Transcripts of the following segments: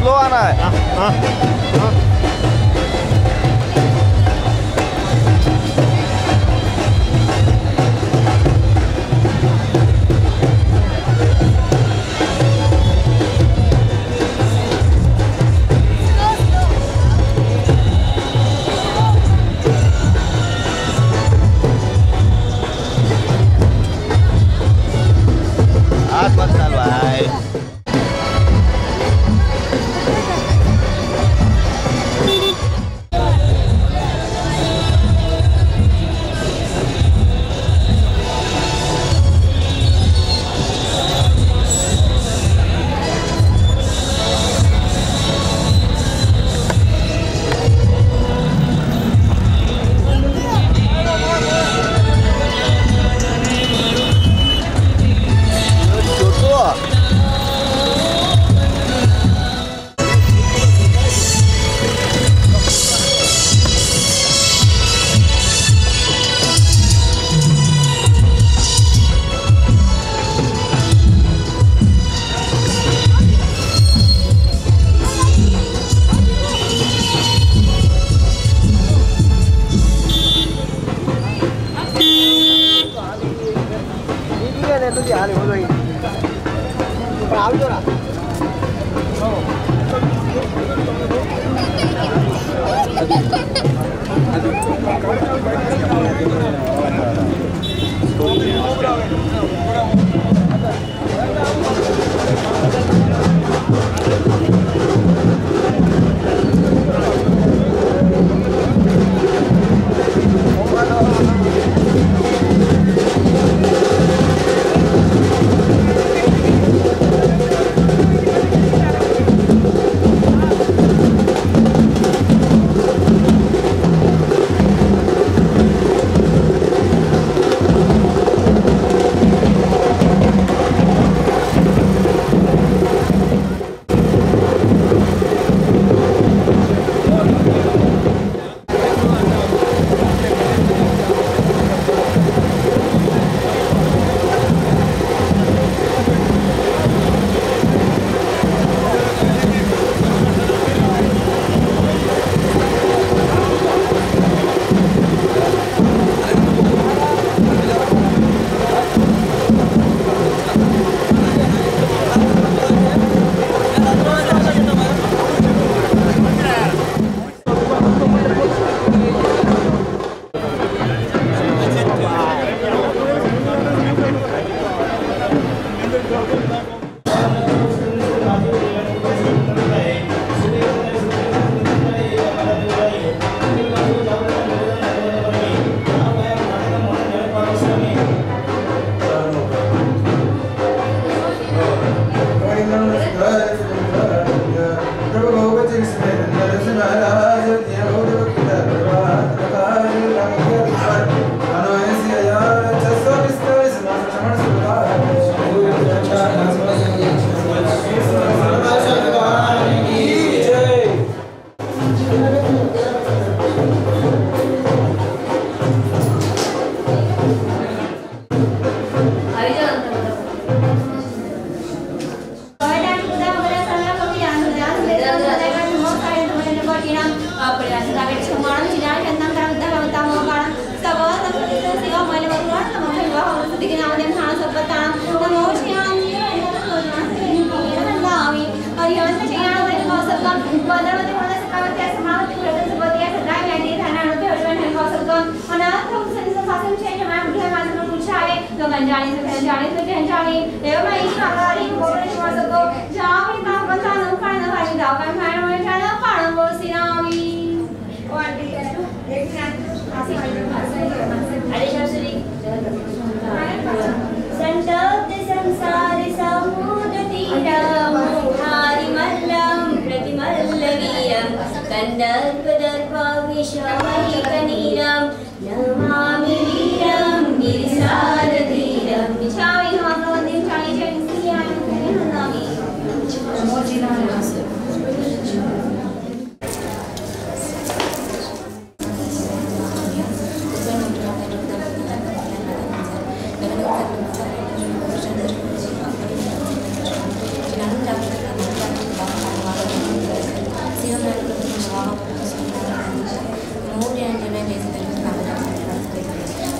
Slow आना है। हाथ मत डाल भाई।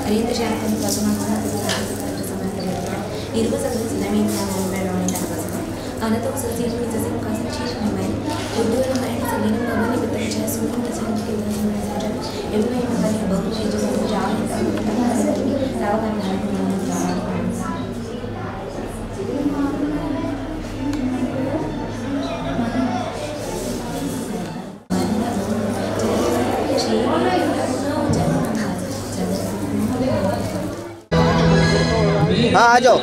Oriente Shantan Pasumana It was a Islamic environment and another was a theatre with the same concentration in mind. We do remind Selena Mabani with the chess moving the same skills as a messenger. Every time I have both pages of the jar and हाँ आ जाओ।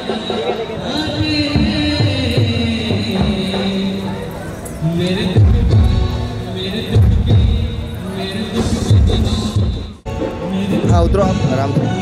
हाँ उतरो आप आराम से।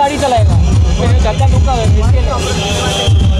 गाड़ी चलाएगा, धक्का धुक्का इसके लिए।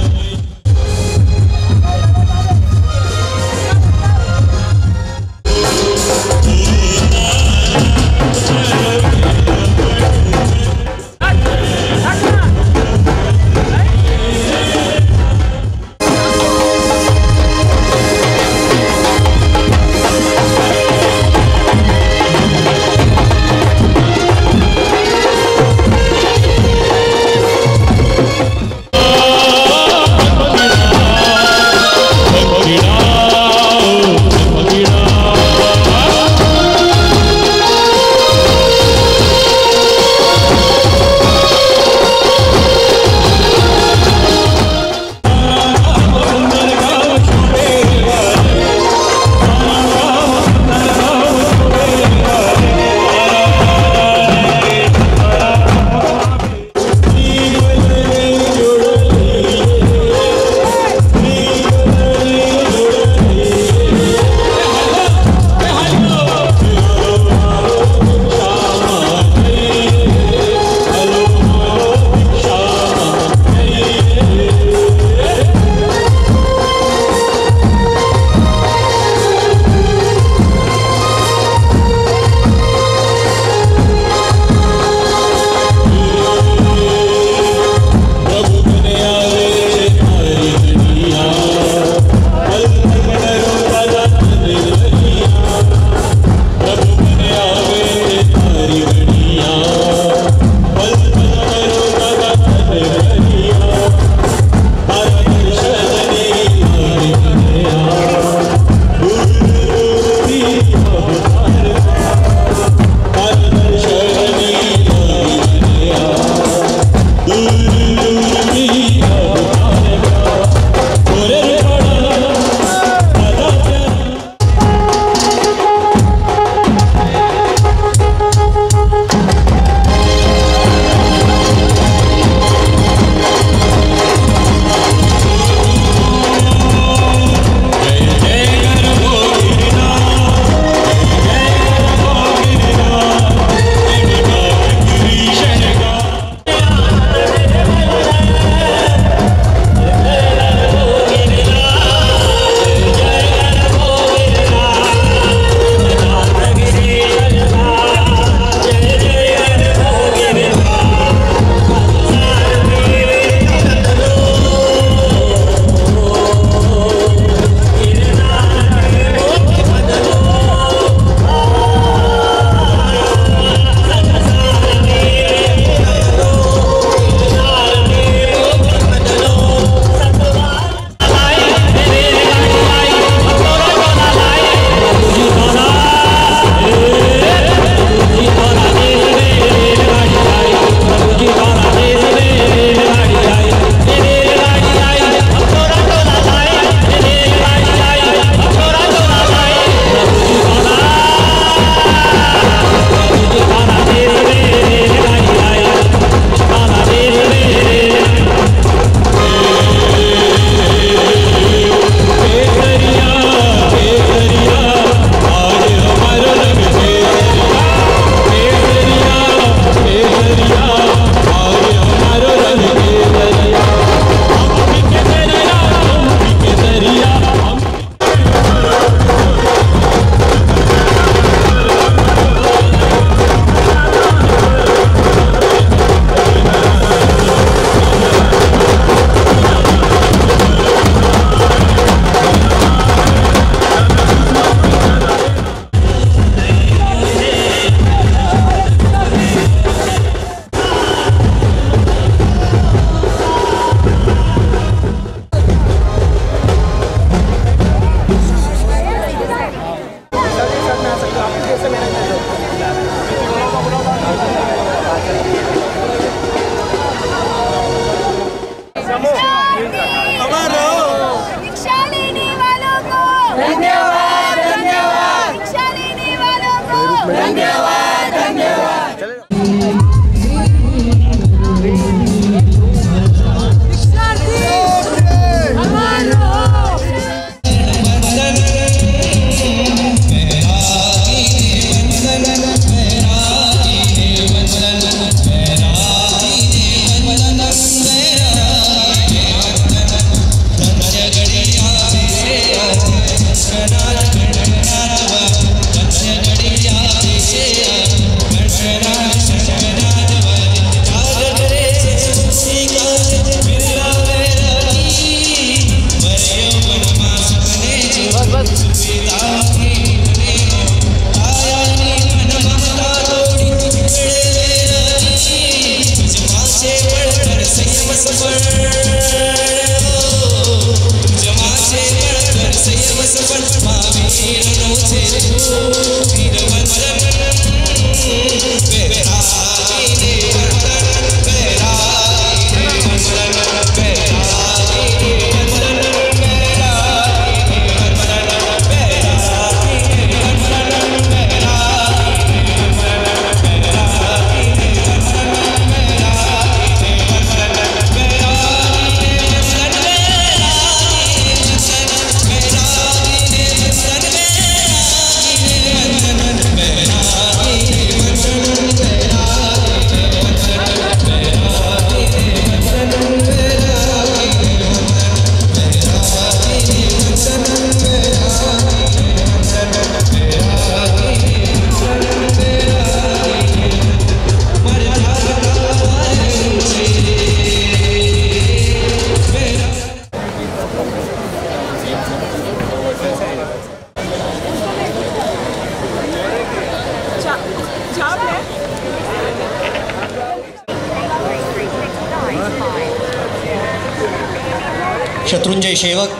शत्रुंजय सेवक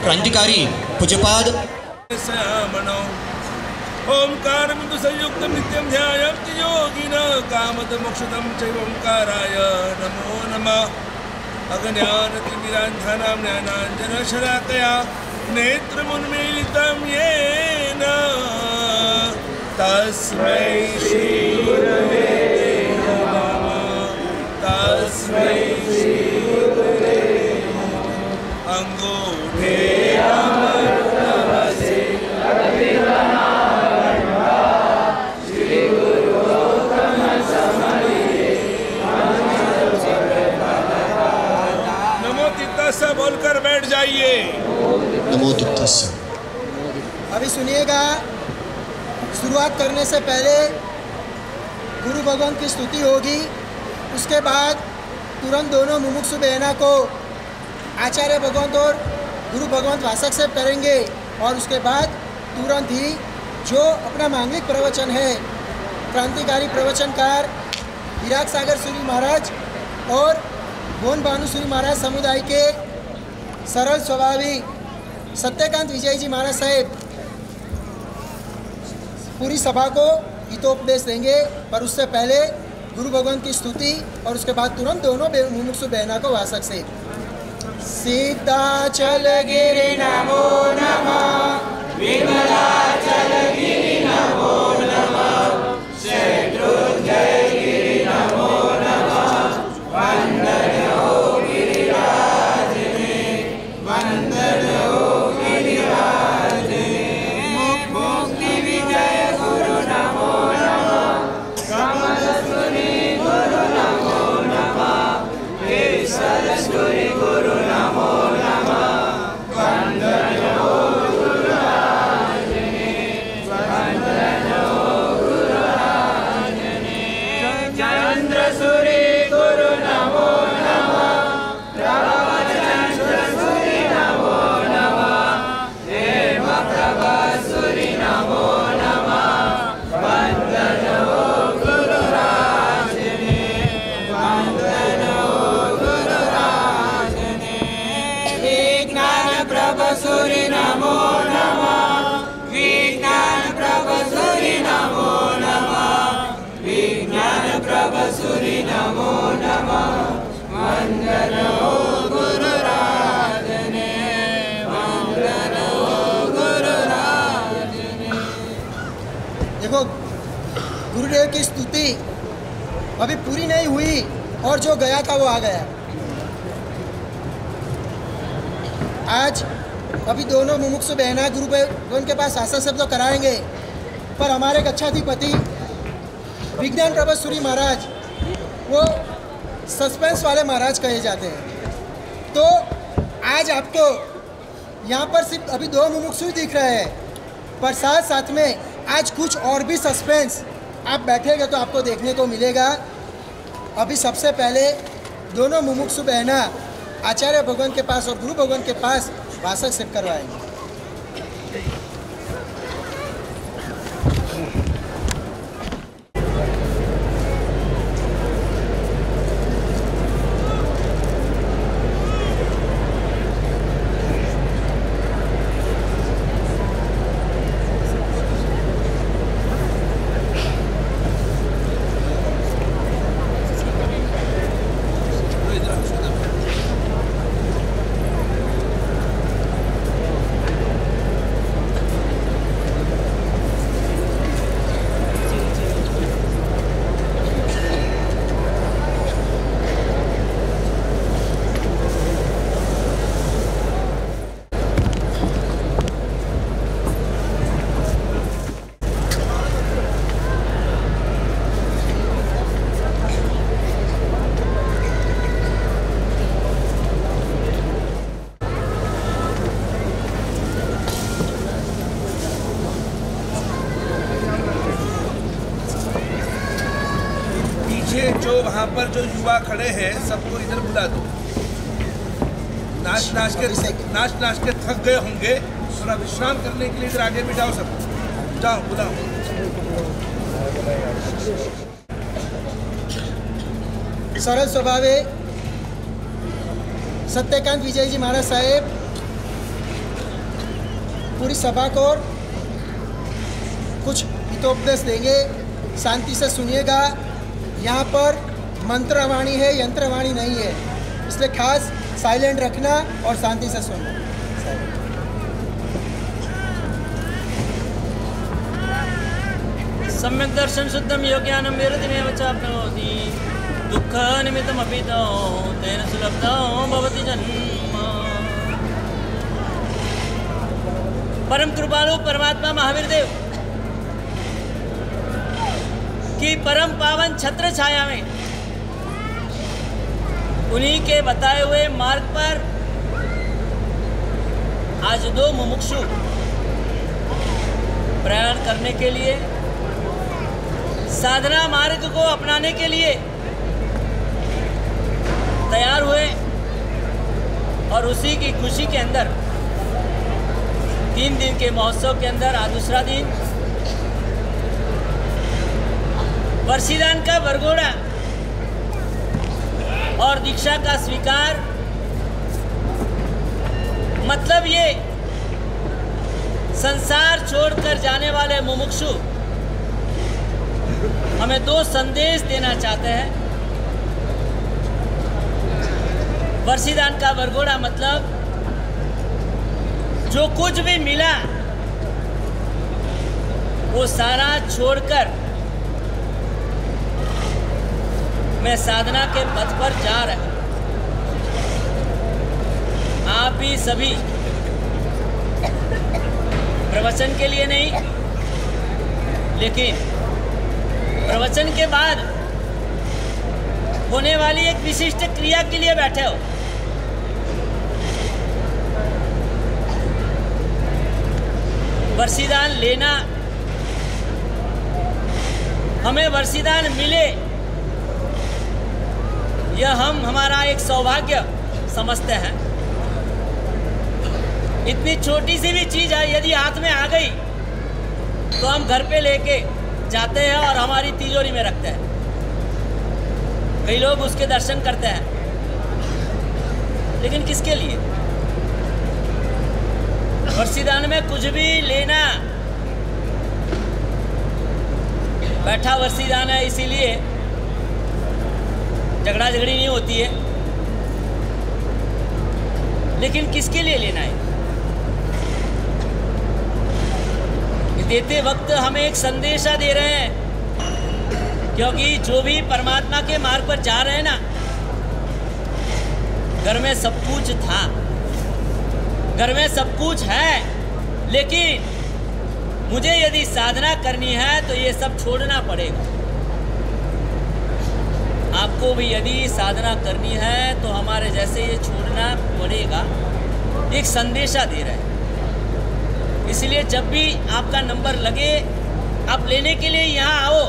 क्रांतिकारी पूज्यपाद ओंकार बिंदु संयुक्त नित्यं ध्यायन्ति योगिनः कामदमोक्षदं चैव ओंकाराय नमो नमः। अज्ञानतिमिरान्धनां ज्ञानाञ्जनशलाकया नेत्रमुन्मीलितं येन तस्मै श्रीगुरवे नमः। तस्मै श्रीगुरवे नमः। अंगूठे अमृतमसि से बोलकर बैठ जाइए। नमो तीर्थस्य। अभी सुनिएगा, शुरुआत करने से पहले गुरु भगवान की स्तुति होगी। उसके बाद तुरंत दोनों मुमुक्षु बहना को आचार्य भगवंत और गुरु भगवंत वासक से करेंगे और उसके बाद तुरंत ही जो अपना मांगलिक प्रवचन है क्रांतिकारी प्रवचनकार विराग सागर सूरी महाराज और भोन भानुसूरी महाराज समुदाय के सरल स्वभावी सत्यकांत विजय जी महाराज साहेब पूरी सभा को हितोपदेश देंगे। पर उससे पहले गुरु भगवान की स्तुति और उसके बाद तुरंत दोनों मुमुक्षु बहना को वासक से सीताचल गिरि नमो नमः। विमलाचल गिरि नमो नमः। शत्रुंजय गिरि नमो नमः। वंदन हो गिरिराजने। वंदन हो गिरिराजने। मुक्ति विजय गुरु नमो नमः। कमल सुनी गुरु नमो नमः। केसर सुरी गुरु नमो नमः। वंदन हो गुरुराजने। वंदन हो गुरुराजने। चंद्र सुरी गुरु नमो नमः। चंद्र सुरी नमो नमः। हेम प्रभा सुरी नमो नमः। वंदन हो गुरुराजने। वंदन हो गुरुराजने। विज्ञान प्रभा सुरी नमो नमः। विज्ञान प्रभा सुरी नमो नमः। विज्ञान प्रभा सुरी नमो नमः। वंदन हो गुरुराजने। वंदन हो गुरुराजने। देखो, गुरुदेव की स्तुति अभी पूरी नहीं हुई और जो गया था वो आ गया। आज अभी दोनों मुमुक्षु बहना गुरु भगवान के पास आशा शब्द तो कराएंगे, पर हमारे गच्छाधिपति विज्ञान प्रभा सूरी महाराज वो सस्पेंस वाले महाराज कहे जाते हैं। तो आज आपको यहाँ पर सिर्फ अभी दो मुमुक्षु दिख रहे हैं, पर साथ साथ में आज कुछ और भी सस्पेंस आप बैठेंगे तो आपको देखने को मिलेगा। अभी सबसे पहले दोनों मुमुक्षु बहना आचार्य भगवान के पास और गुरु भगवान के पास वासक सिद्ध करवाएंगे। जो वहाँ पर जो युवा खड़े हैं सबको इधर बुला दो। नाच नाच के थक गए होंगे, थोड़ा विश्राम करने के लिए इधर आगे बिठाओ सब। जाओ बुलाओ। सरल स्वभावे सत्यकांत विजय जी महाराज साहेब पूरी सभा को कुछ हितोपदेश देंगे। शांति से सुनिएगा। यहाँ पर मंत्रवाणी है, यंत्रवाणी नहीं है, इसलिए खास साइलेंट रखना और शांति से सुनना। सम्यक दर्शन शुद्धम योग्यानम विरतिमेव चाप्नोति दुःख निमित्तमपि तेन सुलभं भवति जन्म। परम कृपालु परमात्मा महावीर देव की परम पावन छत्र छाया में उन्हीं के बताए हुए मार्ग पर आज दो मुमुक्षु प्रयाण करने के लिए, साधना मार्ग को अपनाने के लिए तैयार हुए और उसी की खुशी के अंदर 3 दिन के महोत्सव के अंदर आज दूसरा दिन वर्षीदान का वरघोड़ा और दीक्षा का स्वीकार। मतलब ये संसार छोड़कर जाने वाले मुमुक्षु हमें 2 संदेश देना चाहते हैं। वर्षीदान का वरघोड़ा मतलब जो कुछ भी मिला वो सारा छोड़कर मैं साधना के पथ पर जा रहा हूं। आप भी सभी प्रवचन के लिए नहीं, लेकिन प्रवचन के बाद होने वाली एक विशिष्ट क्रिया के लिए बैठे हो। वर्षीदान लेना, हमें वर्षीदान मिले, यह हमारा एक सौभाग्य समझते हैं। इतनी छोटी सी भी चीज़ है, यदि हाथ में आ गई तो हम घर पे लेके जाते हैं और हमारी तिजोरी में रखते हैं। कई लोग उसके दर्शन करते हैं, लेकिन किसके लिए? वर्षीदान में कुछ भी लेना, बैठा वर्षीदान है इसीलिए झगड़ा झगड़ी नहीं होती है, लेकिन किसके लिए लेना है? देते वक्त हमें एक संदेशा दे रहे हैं, क्योंकि जो भी परमात्मा के मार्ग पर जा रहे हैं ना, घर में सब कुछ था, घर में सब कुछ है, लेकिन मुझे यदि साधना करनी है तो ये सब छोड़ना पड़ेगा। आपको भी यदि साधना करनी है तो हमारे जैसे ये छोड़ना पड़ेगा। एक संदेशा दे रहे हैं। इसलिए जब भी आपका नंबर लगे, आप लेने के लिए यहाँ आओ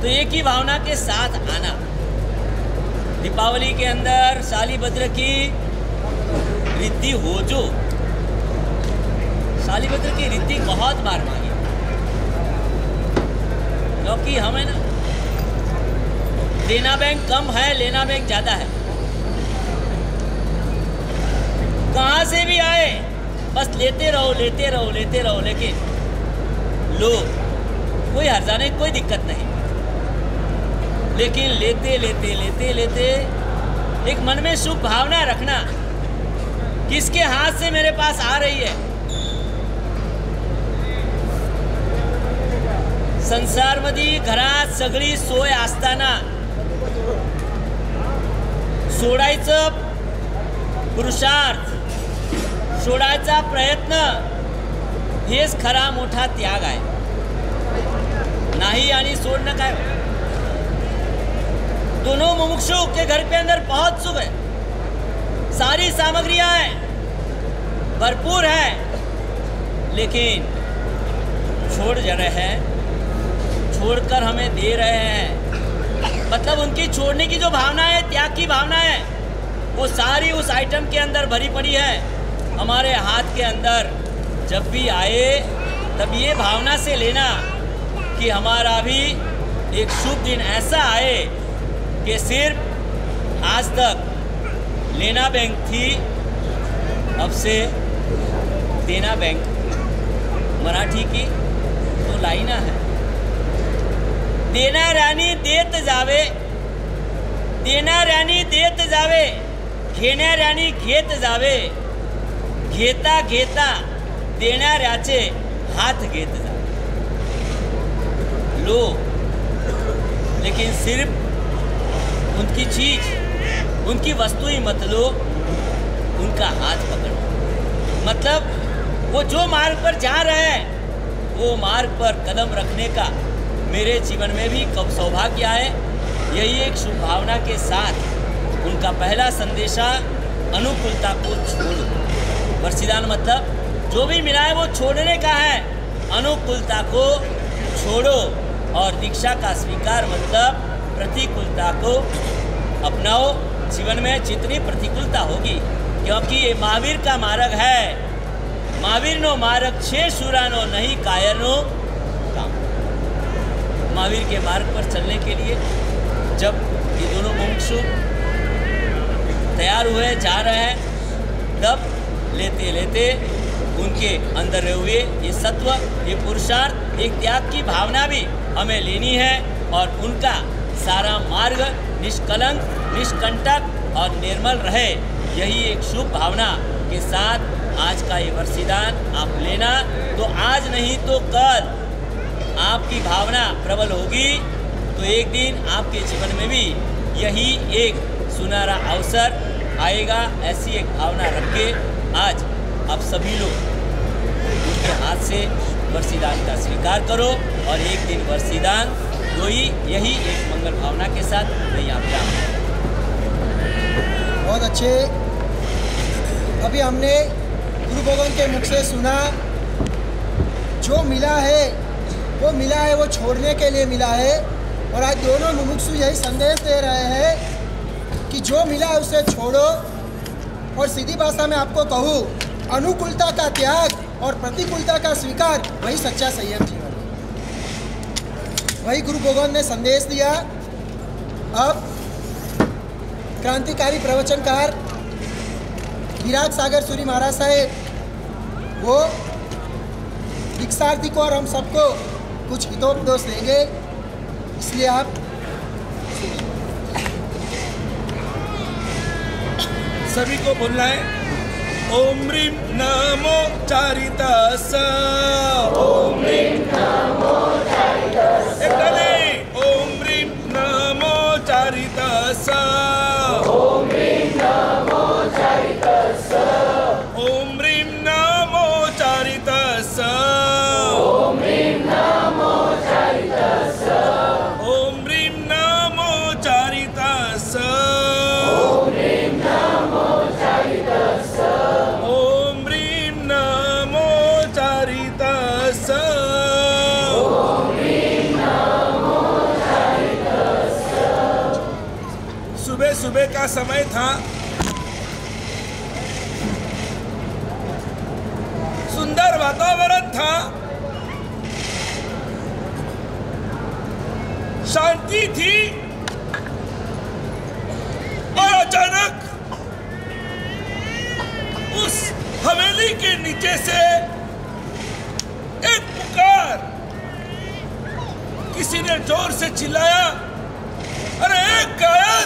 तो एक ही भावना के साथ आना। दीपावली के अंदर शालीभद्र की रिद्धि हो, जो शालीभद्र की रिद्धि बहुत बार मांगी, क्योंकि हमें ना देना बैंक कम है, लेना बैंक ज़्यादा है। कहाँ से भी आए बस लेते रहो लेते रहो लेते रहो, लेकिन लो, कोई हर्जा नहीं, कोई दिक्कत नहीं, लेकिन लेते लेते लेते लेते एक मन में शुभ भावना रखना, किसके हाथ से मेरे पास आ रही है। संसारमध्ये घरात सगळी सोय असताना सोडायचं पुरुषार्थ, सोडायचा प्रयत्न, हेच खरा मोठा त्याग आहे। नाही आणि सोडणं काय? दोनों मुमुक्षु के घर के अंदर बहुत सुख है, सारी सामग्रियां हैं, भरपूर है, लेकिन छोड़ जा रहे हैं, छोड़कर हमें दे रहे हैं। मतलब उनकी छोड़ने की जो भावना है, त्याग की भावना है, वो सारी उस आइटम के अंदर भरी पड़ी है। हमारे हाथ के अंदर जब भी आए तब ये भावना से लेना कि हमारा भी एक शुभ दिन ऐसा आए कि सिर्फ आज तक लेना बैंक थी, अब से देना बैंक। मराठी की तो लाइना है, देना राणी देत जावे, देना राणी देत जावे, घेण्या राणी घेत जावे, घेता घेता देणाऱ्याचे हाथ घेत जावे। लो, लेकिन सिर्फ उनकी चीज, उनकी वस्तु ही मत लो, उनका हाथ पकड़ो। मतलब वो जो मार्ग पर जा रहे हैं, वो मार्ग पर कदम रखने का मेरे जीवन में भी कब सौभाग्य आए। यही एक शुभ भावना के साथ उनका पहला संदेशा, अनुकूलता को छोड़ो। वर्षीदान मतलब जो भी मिला है वो छोड़ने का है, अनुकूलता को छोड़ो। और दीक्षा का स्वीकार मतलब प्रतिकूलता को अपनाओ। जीवन में जितनी प्रतिकूलता होगी, क्योंकि ये महावीर का मार्ग है। महावीर नो मार्ग छे सुरानो नहीं कायरनो काम। महावीर के मार्ग पर चलने के लिए जब ये दोनों मुमुक्षु तैयार हुए, जा रहे हैं, तब लेते लेते उनके अंदर रहे हुए ये सत्व, ये पुरुषार्थ, एक त्याग की भावना भी हमें लेनी है। और उनका सारा मार्ग निष्कलंक, निष्कंटक और निर्मल रहे, यही एक शुभ भावना के साथ आज का ये वर्षीदान आप लेना। तो आज नहीं तो कल आपकी भावना प्रबल होगी, तो एक दिन आपके जीवन में भी यही एक सुनहरा अवसर आएगा। ऐसी एक भावना रख के आज आप सभी लोग उनके हाथ से वर्षीदान का स्वीकार करो। और एक दिन वर्षीदान यही एक मंगल भावना के साथ मैं यहाँ पे आऊँ। बहुत अच्छे। अभी हमने गुरु भगवान के मुख से सुना, जो मिला है वो मिला है, वो छोड़ने के लिए मिला है। और आज दोनों मुमुक्षु यही संदेश दे रहे हैं कि जो मिला है उसे छोड़ो। और सीधी भाषा में आपको कहूँ, अनुकूलता का त्याग और प्रतिकूलता का स्वीकार, वही सच्चा संयम जीवन है। वही गुरु भगवान ने संदेश दिया। अब क्रांतिकारी प्रवचनकार विराग सागर सूरी महाराज साहेब वो दीक्षार्थी को और हम सबको कुछ हितोपदेश देंगे, इसलिए आप सभी को बोलना है। ओम ह्रीं नमो चारितास, ओम ह्रीं नमो चारितास, ओम ह्रीं नमो चारितास, ओम ह्रीं नमो चारितास, ओम ह्रीं नमो चारितास, ओम ह्रीं नमो चारितास, ओम ह्रीं नमो चारितास, ओम ह्रीं नमो चारितास, ओम ह्रीं नमो चारितास, ओम ह्रीं नमो चारितास। सुबह सुबह का समय था, सुंदर वातावरण था, शांति थी। और अचानक उस हवेली के नीचे से एक पुकार, किसी ने जोर से चिल्लाया, अरे एक कायर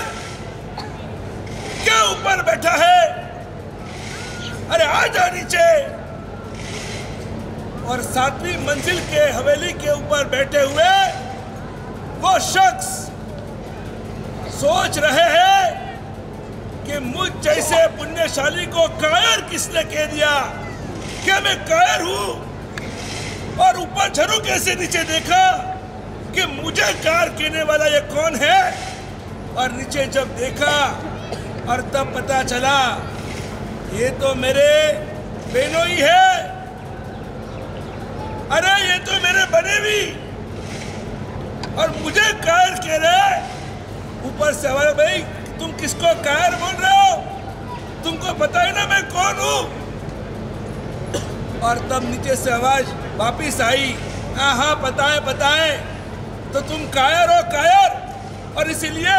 क्या ऊपर बैठा है, अरे आ जा नीचे। और 7वीं मंजिल के हवेली के ऊपर बैठे हुए वो शख्स सोच रहे हैं कि मुझ जैसे पुण्यशाली को कायर किसने कह दिया, क्या मैं कायर हूं? और ऊपर झरोखे से नीचे देखा कि मुझे कायर कहने वाला ये कौन है। और नीचे जब देखा और तब पता चला ये तो मेरे बहनों ही है। अरे ये तो मेरे बने भी, और मुझे कायर कह रहे। ऊपर से आवाज, भाई तुम किसको कायर बोल रहे हो? तुमको पता है ना मैं कौन हूं? और तब नीचे से आवाज वापिस आई, हाँ पता है, तो तुम कायर हो कायर। और इसीलिए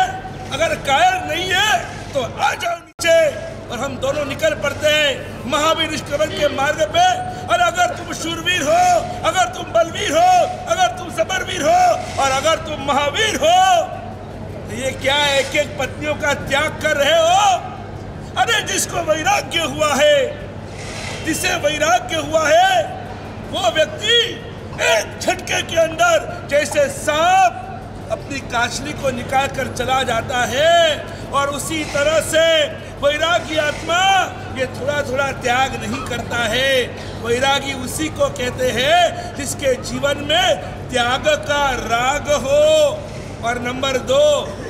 अगर कायर नहीं है तो आ जाओ नीचे। और हम दोनों निकल पड़ते हैं महावीर निष्क्रमण के मार्ग पे। और अगर तुम शूरवीर हो, अगर तुम बलवीर हो, अगर तुम सबरवीर हो और अगर तुम महावीर हो, तो ये क्या एक एक पत्नियों का त्याग कर रहे हो? अरे जिसको वैराग्य हुआ है, जिसे वैराग्य हुआ है, वो व्यक्ति एक झटके के अंदर जैसे सांप अपनी काछली को निकाल कर चला जाता है। और उसी तरह से वैरागी आत्मा ये थोड़ा थोड़ा त्याग नहीं करता है। वैरागी उसी को कहते हैं जिसके जीवन में त्याग का राग हो। और नंबर 2,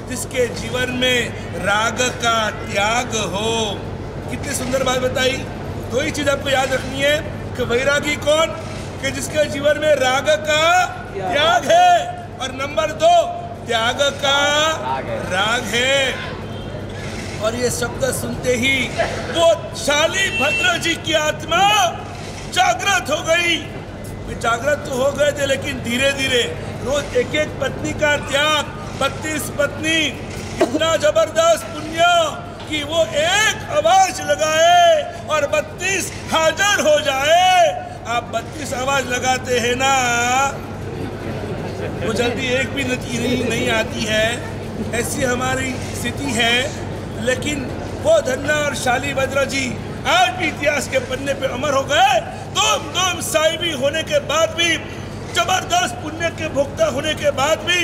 जिसके जीवन में राग का त्याग हो। कितनी सुंदर बात बताई। 2 ही चीज आपको याद रखनी है कि वैरागी कौन, कि जिसके जीवन में राग का त्याग है। और नंबर 2, त्याग का राग है। और ये शब्द सुनते ही वो शालीभद्र जी की आत्मा जागृत हो गई। वे जागृत तो हो गए थे, लेकिन धीरे धीरे रोज एक एक पत्नी का त्याग, 32 पत्नी, इतना जबरदस्त पुण्य कि वो एक आवाज लगाए और 32 हाजिर हो जाए। आप 32 आवाज लगाते हैं ना, वो जल्दी एक भी नहीं आती है। ऐसी हमारी स्थिति है। लेकिन वो धन्ना और शालीभद्र जी आज भी इतिहास के पन्ने पे अमर हो गए। दोम साहिबी होने के बाद भी, जबरदस्त पुण्य के भोक्ता होने के बाद भी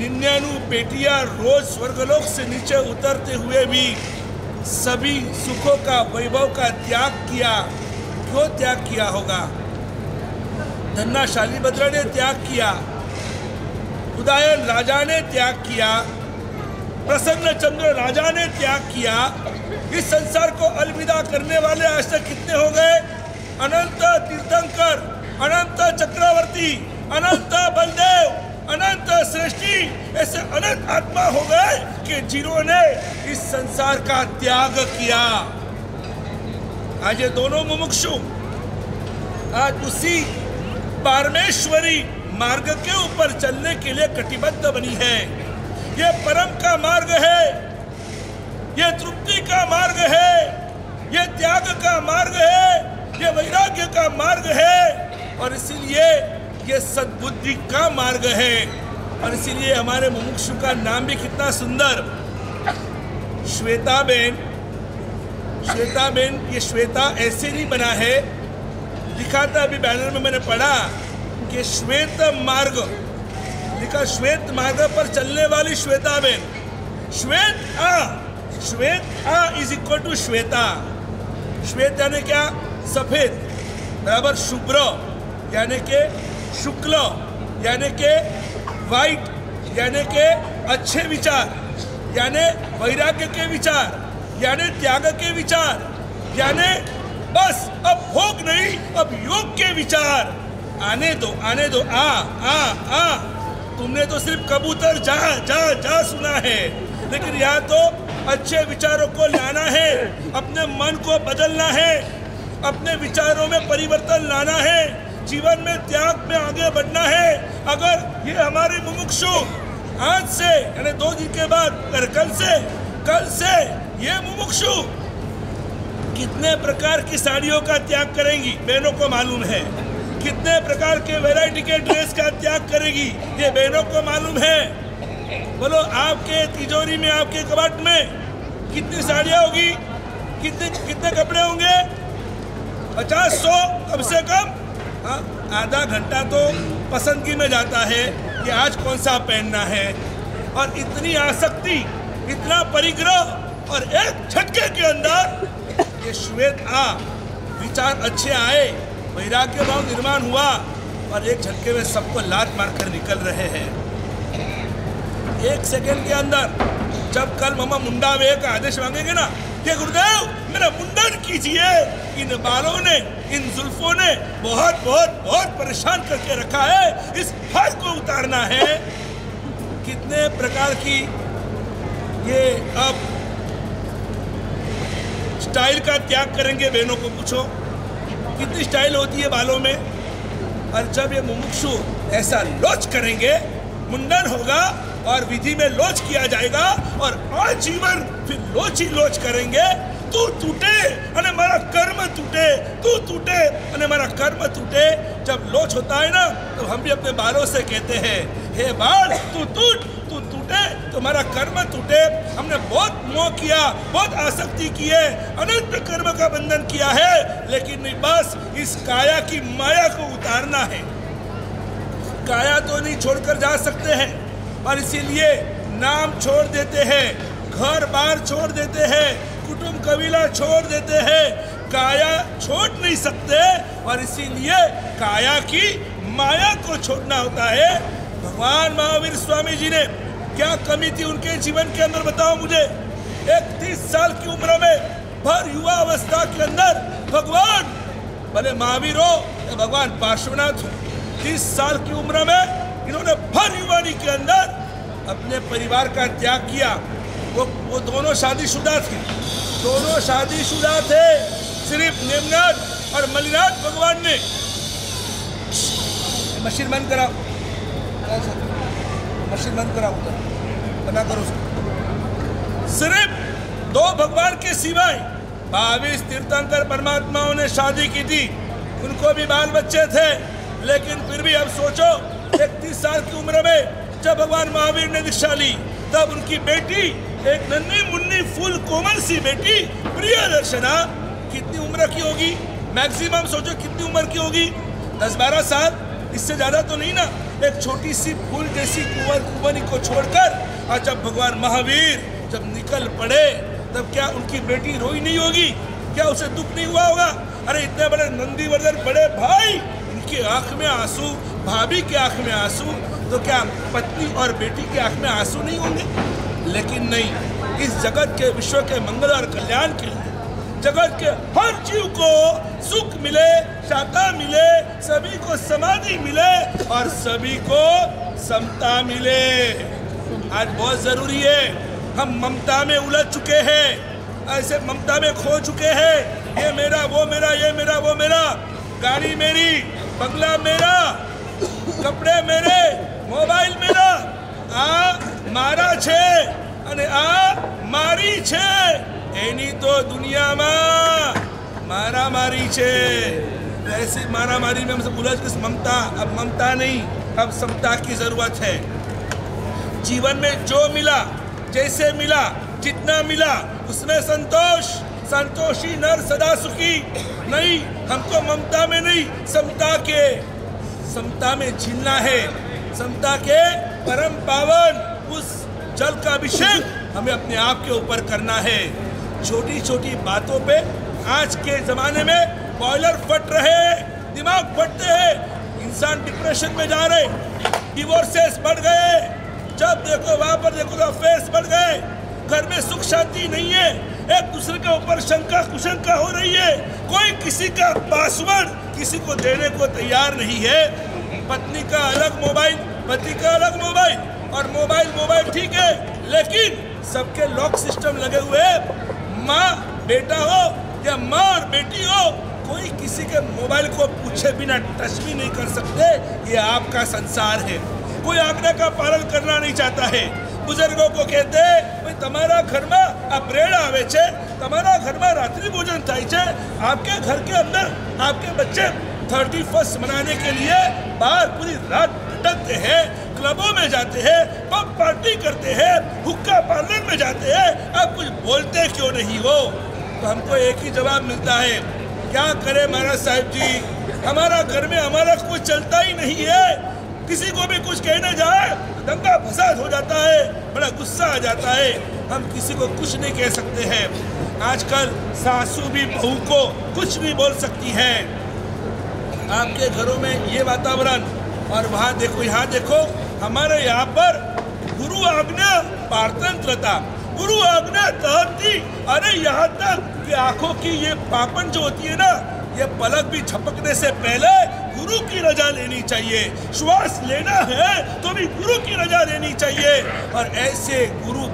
99 बेटियां रोज स्वर्गलोक से नीचे उतरते हुए भी सभी सुखों का, वैभव का त्याग किया। क्यों त्याग किया होगा? धन्ना शालीभद्र ने त्याग किया, उदयन राजा ने त्याग किया, प्रसन्न चंद्र राजा ने त्याग किया। इस संसार को अलविदा करने वाले आज तक कितने हो गए? अनंत तीर्थंकर, अनंत चक्रवर्ती, अनंत बलदेव, अनंत सृष्टि, ऐसे अनंत आत्मा हो गए कि जिन्होंने इस संसार का त्याग किया। आज ये दोनों मुमुक्षु आज उसी परमेश्वरी मार्ग के ऊपर चलने के लिए कटिबद्ध बनी है। ये परम का मार्ग है, ये तृप्ति का मार्ग है, ये त्याग का मार्ग है, ये वैराग्य का मार्ग है। और इसीलिए ये सद्बुद्धि का मार्ग है। और इसीलिए हमारे मुमुक्षु का नाम भी कितना सुंदर, श्वेताबेन। श्वेताबेन, ये श्वेता ऐसे नहीं बना है, लिखा था अभी बैनर में मैंने पढ़ा कि श्वेत मार्ग लिखा, श्वेत मार्ग पर चलने वाली श्वेताबेन। श्वेत आ इज इक्वल टू श्वेता। श्वेत यानी क्या? सफेद बराबर शुभ्र यानी के शुक्ल यानी के वाइट यानी के अच्छे विचार, यानी वैराग्य के विचार, यानी त्याग के विचार, यानी बस अब भोग नहीं, अब योग के विचार। आने दो, आने दो, आ आ आ। तुमने तो सिर्फ कबूतर जा जा जा सुना है, लेकिन यहाँ तो अच्छे विचारों को लाना है, अपने मन को बदलना है, अपने विचारों में परिवर्तन लाना है, जीवन में त्याग में आगे बढ़ना है। अगर ये हमारे मुमुक्षु आज से यानी 2 दिन के बाद, कल से ये मुमुक्षु कितने प्रकार की साड़ियों का त्याग करेंगी, बहनों को मालूम है। कितने प्रकार के वैरायटी के ड्रेस का त्याग करेगी, ये बहनों को मालूम है। बोलो, आपके तिजोरी में, आपके कबाड़ में कितनी साड़ियाँ होगी, कितने कपड़े होंगे? 50-100 कम से कम। हाँ, आधा घंटा तो पसंदगी में जाता है कि आज कौन सा पहनना है। और इतनी आसक्ति, इतना परिग्रह, और एक झटके के अंदर ये श्वेत विचार अच्छे आए, वैराग्य भाव निर्माण हुआ, और एक झटके में सबको लात मारकर निकल रहे हैं। 1 सेकंड के अंदर जब कल मामा मुंडा वे का आदेश मांगेंगे ना कि गुरुदेव मेरा मुंडन कीजिए, इन बालों ने, इन जुल्फों ने बहुत बहुत बहुत परेशान करके रखा है, इस हाथ को उतारना है। कितने प्रकार की ये अब स्टाइल का त्याग करेंगे, बहनों को पूछो कितनी स्टाइल होती है बालों में। और जब ये मुमुक्षु ऐसा लोच करेंगे, मुंडन होगा, और विधि में लोच किया जाएगा और आजीवन फिर लोच ही लोच करेंगे। तू टूटे अने मारा कर्म टूटे, तू टूटे अने मारा कर्म टूटे। जब लोच होता है ना तो हम भी अपने बालों से कहते हैं, हे बाल तू टूट, तू टूटे तो हमारा कर्म टूटे। हमने बहुत मोह किया, बहुत आसक्ति की है, अनंत कर्म का बंधन किया है, लेकिन नहीं, बस इस काया की माया को उतारना है। काया तो नहीं छोड़कर जा सकते हैं, और इसीलिए नाम छोड़ देते हैं, घर बार छोड़ देते हैं, कुटुंब कबीला छोड़ देते हैं, काया छोड़ नहीं सकते, और इसीलिए काया की माया को छोड़ना होता है। भगवान महावीर स्वामी जी ने क्या कमी थी उनके जीवन के अंदर, बताओ मुझे। 31 साल की उम्र में भर युवा अवस्था के अंदर भगवान, भले महावीर हो या भगवान पार्श्वनाथ हो, 30 साल की उम्र में इन्होंने भर युवानी के अंदर अपने परिवार का त्याग किया। वो दोनों शादीशुदा थे, दोनों शादीशुदा थे। सिर्फ नेमनाथ और मलिनाथ भगवान ने, मशीन बंद कराओ, मशीन बंद कराओ, बना करो उसको। सिर्फ 2 भगवान के सिवाय 22 तीर्थंकर परमात्माओं ने शादी की थी, उनको भी बाल बच्चे थे, लेकिन फिर भी अब सोचो 31 साल की उम्र में जब भगवान महावीर ने दीक्षा ली, तब उनकी बेटी, एक नन्ही मुन्नी फूल कोमल सी बेटी प्रियदर्शना, कितनी उम्र की होगी, मैक्सिमम सोचो कितनी उम्र की होगी, 10-12 साल, इससे ज़्यादा तो नहीं ना। एक छोटी सी फूल जैसी कुंवरी को छोड़कर, और जब भगवान महावीर जब निकल पड़े, तब क्या उनकी बेटी रोई नहीं होगी? क्या उसे दुख नहीं हुआ होगा? अरे इतने बड़े नंदीवर्धन बड़े भाई, उनकी आंख में आंसू, भाभी की आंख में आंसू, तो क्या पत्नी और बेटी की आंख में आंसू नहीं होंगे? लेकिन नहीं, इस जगत के, विश्व के मंगल और कल्याण के लिए, जगत के हर जीव को सुख मिले, शांति मिले, सभी को समाधि मिले और सभी को समता मिले, आज बहुत जरूरी है। हम ममता में उलझ चुके हैं, ऐसे ममता में खो चुके हैं, ये मेरा, वो मेरा, ये मेरा, वो मेरा, गाड़ी मेरी, बंगला मेरा, कपड़े मेरे, मोबाइल मेरा, मारा छे અને મારી છે, એની તો દુનિયામાં मारामारी છે। ऐसी मारामारी में हम सब उलझ के ममता, अब ममता नहीं, अब समता की जरूरत है। जीवन में जो मिला, जैसे मिला, जितना मिला, उसमें संतोष, संतोषी नर सदा सुखी। नहीं, हमको ममता में नहीं, समता में झीलना है। समता के परम पावन उस जल का अभिषेक हमें अपने आप के ऊपर करना है। छोटी छोटी बातों पे आज के ज़माने में बॉयलर फट रहे, दिमाग फटते हैं, इंसान डिप्रेशन में जा रहे, डिवोर्सेस बढ़ गए, जब देखो वहाँ पर देखो तो अफेयर्स बढ़ गए, घर में सुख शांति नहीं है, एक दूसरे के ऊपर शंका कुशंका हो रही है, कोई किसी का पासवर्ड किसी को देने को तैयार नहीं है। पत्नी का अलग मोबाइल, पति का अलग मोबाइल, और मोबाइल ठीक है, लेकिन सबके लॉक सिस्टम लगे हुए। माँ बेटा हो या माँ और बेटी हो, कोई किसी के मोबाइल को पूछे बिना टच भी नहीं कर सकते। ये आपका संसार है, कोई आज्ञा का पालन करना नहीं चाहता है। बुजुर्गों को कहते भाई तमारा घर में आ ब्रेड आवे छे, तमारा घर में रात्रि भोजन थाय छे, आपके घर के अंदर आपके बच्चे 31st मनाने के लिए बाहर पूरी रात भटकते हैं, क्लबों में जाते हैं, पब पार्टी करते हैं, हुक्का पार्लर में जाते हैं, आप कुछ बोलते क्यों नहीं हो? तो हमको एक ही जवाब मिलता है, क्या करे महाराज साहब जी, हमारा घर में हमारा कुछ चलता ही नहीं है, किसी को भी कुछ कहने जाए दंगा फसाद हो जाता है, बड़ा गुस्सा आ जाता है, हम किसी को कुछ नहीं कह सकते हैं। आजकल सासू भी बहू को कुछ नहीं बोल सकती है। आपके घरों में ये वातावरण, और वहाँ देखो यहाँ देखो, हमारे यहाँ पर गुरु आज्ञा पारतंत्रता, गुरु आज्ञा तहती। अरे यहाँ तक कि आंखों की ये पापन जो होती है ना, ये पलक भी झपकने से पहले गुरु की रजा लेनी चाहिए। श्वास लेना है तो भी गुरु की रजा लेनी चाहिए। और ऐसे गुरु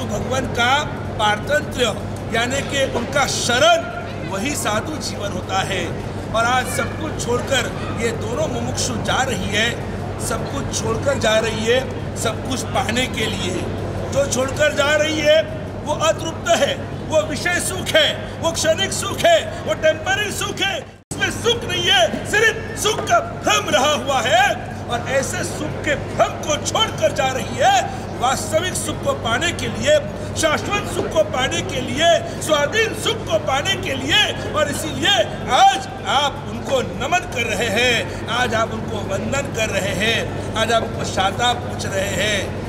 भगवान का पारतंत्र, यानी कि उनका शरण, वही साधु जीवन होता है। और आज सब कुछ छोड़कर ये दोनों मुमुक्षु जा रही है, सब कुछ छोड़कर जा रही है। सब कुछ पाने के लिए। जो छोड़कर जा रही है वो अतृप्त है, वो विषय सुख है, वो क्षणिक सुख है, वो टेम्पररी सुख है। इसमें सुख नहीं है, सिर्फ सुख का भ्रम रहा हुआ है। और ऐसे सुख के भ्रम को छोड़कर जा रही है वास्तविक सुख को पाने के लिए, शाश्वत सुख को पाने के लिए, स्वाधीन सुख को पाने के लिए। और इसीलिए आज आप उनको नमन कर रहे हैं, आज आप उनको वंदन कर रहे हैं, आज आप उनको शादा पूछ रहे हैं।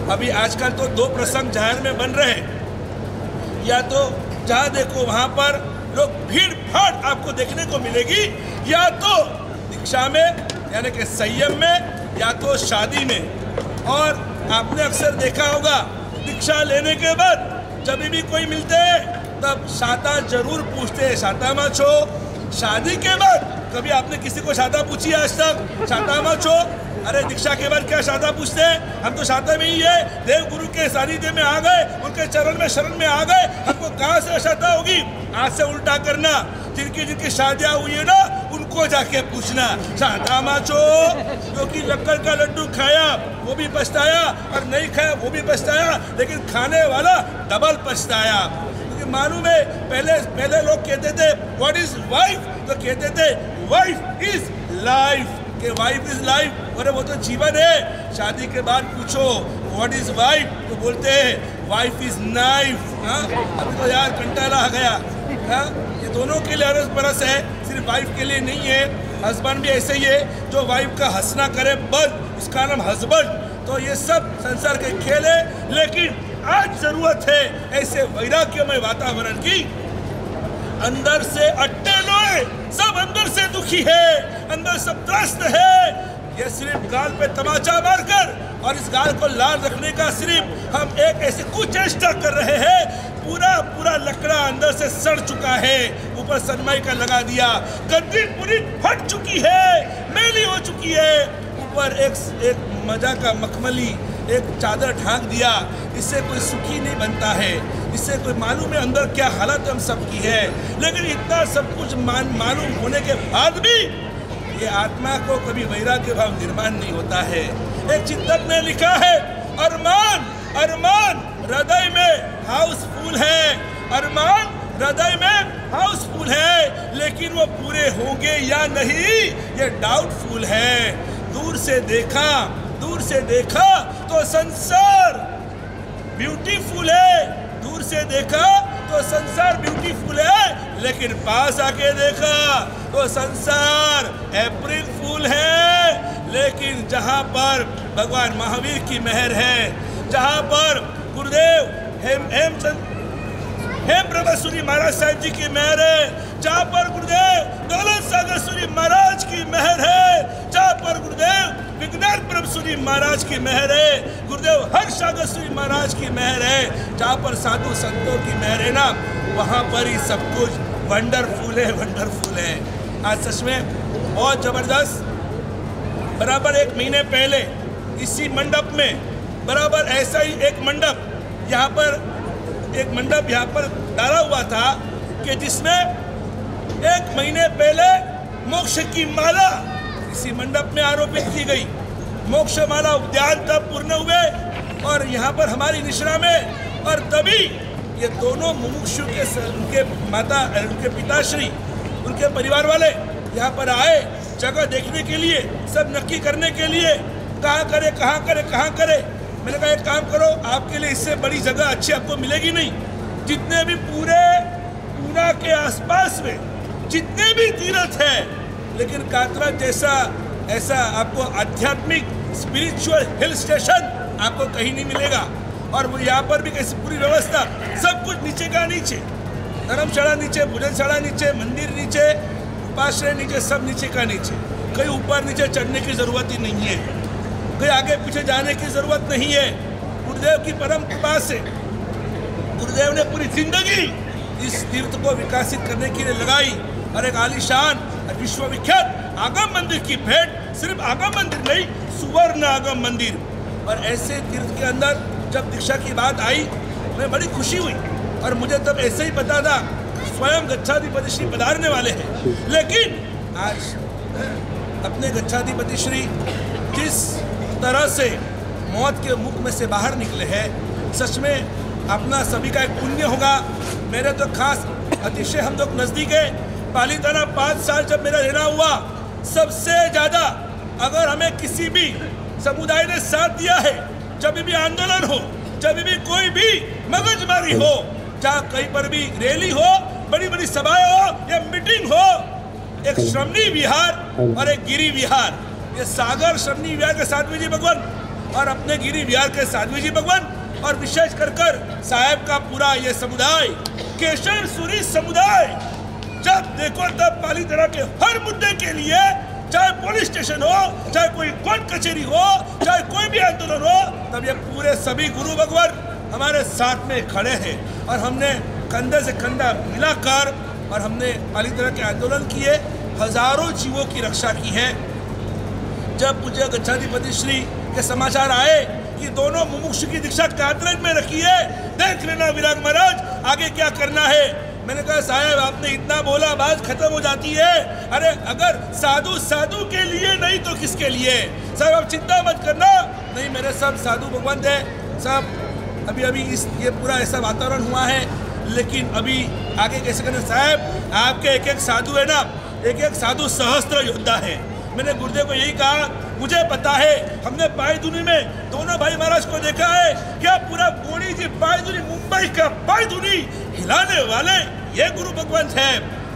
अभी आजकल तो दो प्रसंग जाहिर में बन रहे हैं, या तो जहाँ देखो वहाँ पर लोग भीड़ भाड़ आपको देखने को मिलेगी, या तो दीक्षा में यानी कि संयम में, या तो शादी में। और आपने अक्सर देखा होगा दीक्षा लेने के बाद जब भी कोई मिलते हैं तब शादा जरूर पूछते हैं, शादा माचो। शादी के बाद कभी आपने किसी को शादा पूछी आज तक? शादा माचो? अरे दीक्षा के बाद क्या शादा पूछते हैं? हम तो शादा में ही है, देव गुरु के सानिध्य में आ गए, उनके चरण में शरण में आ गए, हमको कहाँ से शादा होगी? आज से उल्टा करना, जिनकी शादियाँ हुई है ना उनको जाके पूछना शादा माचो। क्योंकि लक्कड़ का लड्डू खाया वो भी पछताया, और नहीं खाया वो भी पछताया, लेकिन खाने वाला डबल पछताया। क्योंकि मालूम है पहले लोग कहते थे व्हाट इज वाइफ, तो कहते थे वाइफ इज लाइफ, कि वाइफ इज लाइफ, अरे वो तो जीवन है। शादी के बाद पूछो व्हाट इज वाइफ, तो बोलते हैं वाइफ इज नाइफ। अभी तो यार कंटाला आ गया। ये दोनों के लिए अरस बरस है, सिर्फ वाइफ के लिए नहीं है। हस्बैंड भी ऐसे ही है, जो वाइफ का हंसना करे बस उसका नाम हस्बैंड। तो ये सब संसार के खेल है, लेकिन आज जरूरत है ऐसे वैराग्यमय वातावरण की। अंदर से अट्टे लोए, सब अंदर से दुखी है, अंदर सब त्रस्त है। ये सिर्फ गाल पे तमाचा मारकर और इस गाल को लाल रखने का सिर्फ हम एक ऐसी कुचेष्टा कर रहे हैं। पूरा लकड़ा अंदर से सड़ चुका है, ऊपर सनमाइका लगा दिया, गद्दी पूरी फट चुकी है, मैली हो चुकी है, ऊपर एक मजा का मखमली एक चादर ढांक दिया। इससे कोई सुखी नहीं बनता है, इससे कोई मालूम है अंदर क्या हालत हम सबकी है। लेकिन इतना सब कुछ मालूम होने के बाद भी ये आत्मा को कभी वैराग्य भाव निर्माण नहीं होता है। एक चिंतक ने लिखा है अरमान हृदय में हाउसफुल है, अरमान हृदय में हाउसफुल है, लेकिन वो पूरे होंगे या नहीं ये डाउटफुल है। दूर से देखा तो संसार ब्यूटीफुल है, दूर से देखा तो संसार ब्यूटीफुल है, लेकिन पास आके देखा तो संसार अप्रैल फूल है। लेकिन जहाँ पर भगवान महावीर की मेहर है, जहाँ पर गुरुदेव हेम ब्रह्मसूरी महाराज साहब जी की मेहर है, जहाँ पर गुरुदेव दौलत सागर सूरी महाराज की मेहर है, जहाँ पर गुरुदेव विज्ञान ब्रह्मसूरी महाराज की मेहर है, गुरुदेव हर्ष सागर सूरी महाराज की मेहर है, जहाँ पर साधु संतों की मेहर है ना, वहाँ पर ही सब कुछ वंडरफुल है। आज सच में बहुत जबरदस्त। बराबर एक महीने पहले इसी मंडप में बराबर ऐसा ही एक मंडप यहाँ पर डाला हुआ था कि जिसमें एक महीने पहले मोक्ष की माला इसी मंडप में आरोपित की गई। मोक्ष माला उद्यान तब पूर्ण हुए और यहाँ पर हमारी निश्रा में, और तभी ये दोनों मुमुक्षु के उनके पिताश्री, उनके परिवार वाले यहाँ पर आए जगह देखने के लिए, सब नक्की करने के लिए, कहाँ करे। मैंने कहा एक काम करो, आपके लिए इससे बड़ी जगह अच्छी आपको मिलेगी नहीं। जितने भी पूरा के आसपास में जितने भी तीर्थ है, लेकिन कातरा जैसा ऐसा आपको आध्यात्मिक स्पिरिचुअल हिल स्टेशन आपको कहीं नहीं मिलेगा। और वो यहाँ पर भी कैसी पूरी व्यवस्था, सब कुछ नीचे का नीचे, धर्मशाला नीचे, भोजनशाला नीचे, मंदिर नीचे, उपाश्रय नीचे, सब नीचे का नीचे। कहीं ऊपर नीचे चढ़ने की जरूरत ही नहीं है, कहीं आगे पीछे जाने की जरूरत नहीं है। गुरुदेव की परम कृपा से गुरुदेव ने पूरी जिंदगी इस तीर्थ को विकसित करने के लिए लगाई, और एक आलीशान विश्वविख्यात आगम मंदिर की भेंट, सिर्फ आगम मंदिर नहीं, सुवर्ण आगम मंदिर। और ऐसे तीर्थ के अंदर जब दीक्षा की बात आई, मैं बड़ी खुशी हुई, और मुझे तब ऐसे ही पता था स्वयं गच्छाधिपति श्री पधारने वाले हैं। लेकिन आज अपने गच्छाधिपति श्री जिस तरह से मौत के मुख में से बाहर निकले हैं, सच में अपना सभी का एक पुण्य होगा। मेरे तो खास अतिशय हम लोग नज़दीक है, पालीताना 5 साल जब मेरा रहना हुआ, सबसे ज़्यादा अगर हमें किसी भी समुदाय ने साथ दिया है, जब भी आंदोलन हो, जब भी कोई भी मगजमारी हो, चाहे कहीं पर भी रैली हो, बड़ी बड़ी सभाएं हो या मीटिंग हो, एक श्रमणी विहार और एक गिरी विहार, ये सागर श्रमणी विहार के साध्वी जी भगवान और अपने गिरी विहार के साध्वी जी भगवान, और विशेष कर साहब का पूरा ये समुदाय, केशर सूरी समुदाय, जब देखो तब पालीताना के हर मुद्दे के लिए, चाहे पुलिस स्टेशन हो, चाहे कोई कोर्ट कचहरी हो, चाहे कोई भी आंदोलन हो, तब ये पूरे सभी गुरु भगवान हमारे साथ में खड़े हैं। और हमने कंधे से कंधा मिलाकर और हमने पालीताना के आंदोलन किए, हजारों जीवों की रक्षा की है। जब पूज्य गच्छाधिपति श्री के समाचार आए कि दोनों मुमुक्षु की दीक्षा कातरज में रखी है, देख लेना विराग महाराज आगे क्या करना है। मैंने कहा साहब आपने इतना बोला, बात खत्म हो जाती है। अरे अगर साधु साधु के लिए नहीं तो किसके लिए? साहब आप चिंता मत करना। नहीं, मेरे सब साधु भगवान थे सब। अभी इस ये पूरा ऐसा वातावरण हुआ है, लेकिन अभी आगे कैसे करना? साहब आपके एक एक साधु है ना, एक एक साधु सहस्त्र योद्धा है। मैंने गुरुदेव को यही कहा, मुझे पता है, हमने पायधुनी में दोनों भाई महाराज को देखा है, क्या पूरा गोणी जी पायधुनी, मुंबई का पायधुनी हिलाने वाले ये गुरु भगवान थे।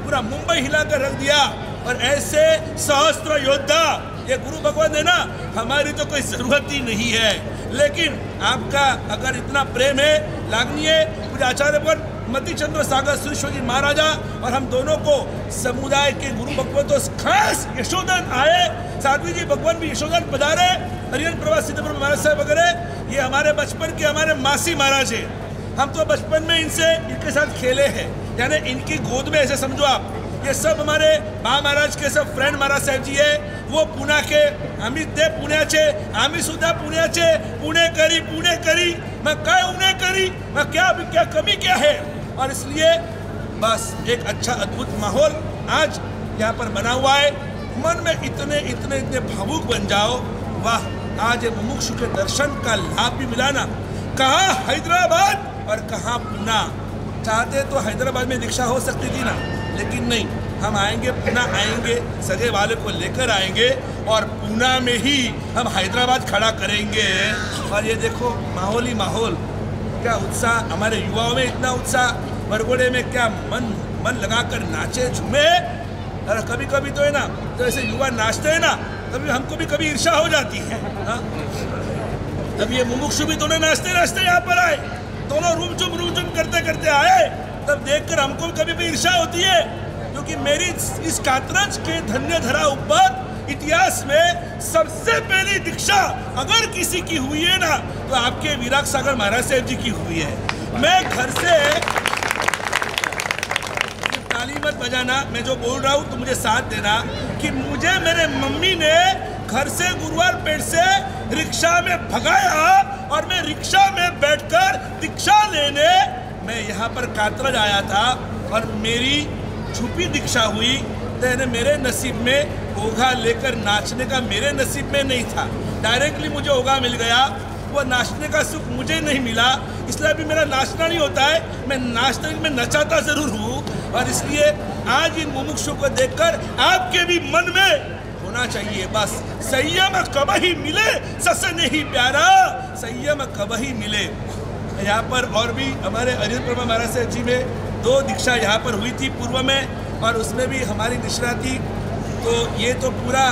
पूरा मुंबई हिलाकर रख दिया। और ऐसे सहस्त्र योद्धा ये गुरु भगवान है ना, हमारी तो कोई जरूरत ही नहीं है। लेकिन आपका अगर इतना प्रेम है, लागनी है, पूरे आचार्य पर मति चंद्र सागर सुरेश्वर जी महाराजा और हम दोनों को समुदाय के गुरु भगवान तो खास यशोधन आए, साध्वी जी भगवान भी यशोधन पधारे, हरिहर प्रभा सिद्धप्रभु महाराज साहब वगैरह, ये हमारे बचपन के हमारे मासी महाराज है। हम तो बचपन में इनके साथ खेले हैं, यानी इनकी गोद में ऐसे समझो आप। ये सब हमारे महा महाराज के सब फ्रेंड महाराज साहब जी है। वो पुणे के, आम्ही ते पुण्याचे, आम्ही सुद्धा पुण्याचे, पुणे करी मैं काय उन्हें करी, मैं क्या कमी क्या है। और इसलिए बस एक अच्छा अद्भुत माहौल आज यहाँ पर बना हुआ है। मन में इतने भावुक बन जाओ, वाह, आज मुमुक्षु के दर्शन का लाभ भी मिला ना। कहाँ हैदराबाद और कहाँ पुणे। चाहते तो हैदराबाद में दीक्षा हो सकती थी ना, लेकिन नहीं, हम आएंगे, पुणे आएंगे, सगे वाले को लेकर आएंगे और पुणे में ही हम हैदराबाद खड़ा करेंगे। और ये देखो माहौल ही माहौल, क्या उत्साह, हमारे युवाओं में इतना उत्साह, बरगोड़े में क्या मन लगाकर नाचे झूमे। और कभी कभी तो है ना, तो ऐसे युवा नाचते हैं ना, तभी हमको भी कभी ईर्ष्या हो जाती है। तब ये मुमुक्षु भी दोनों नाचते यहाँ पर आए, दोनों रूम करते आए, तब देखकर हमको कभी भी ईर्ष्या होती है। क्योंकि मेरी इस कातरज के धन्य धरा ऊपर इतिहास में सबसे पहली दीक्षा अगर किसी की हुई है ना, तो आपके विराग सागर महाराज साहब जी की हुई है। मैं घर से, ताली मत बजाना, मैं जो बोल रहा हूँ तो मुझे साथ देना, कि मुझे मेरे मम्मी ने घर से गुरुवार पेट से रिक्शा में भगाया और मैं रिक्शा में बैठकर दीक्षा लेने मैं यहाँ पर कातरज आया था। और मेरी छुपी दीक्षा हुई, तो मेरे नसीब में ओघा लेकर नाचने का मेरे नसीब में नहीं था। डायरेक्टली मुझे ओघा मिल गया, वो नाचने का सुख मुझे नहीं मिला, इसलिए अभी मेरा नाचना नहीं होता है। मैं नाचने में नचाता जरूर हूँ। और इसलिए आज इन मुमुक्षु को देखकर आपके भी मन में होना चाहिए, बस संयम कभी मिले सस नहीं प्यारा, संयम कभी मिले। यहाँ पर और भी हमारे हरिहर प्रभा महाराज साहब जी में 2 दीक्षा यहाँ पर हुई थी पूर्व में, और उसमें भी हमारी निष्ठा थी। तो ये तो पूरा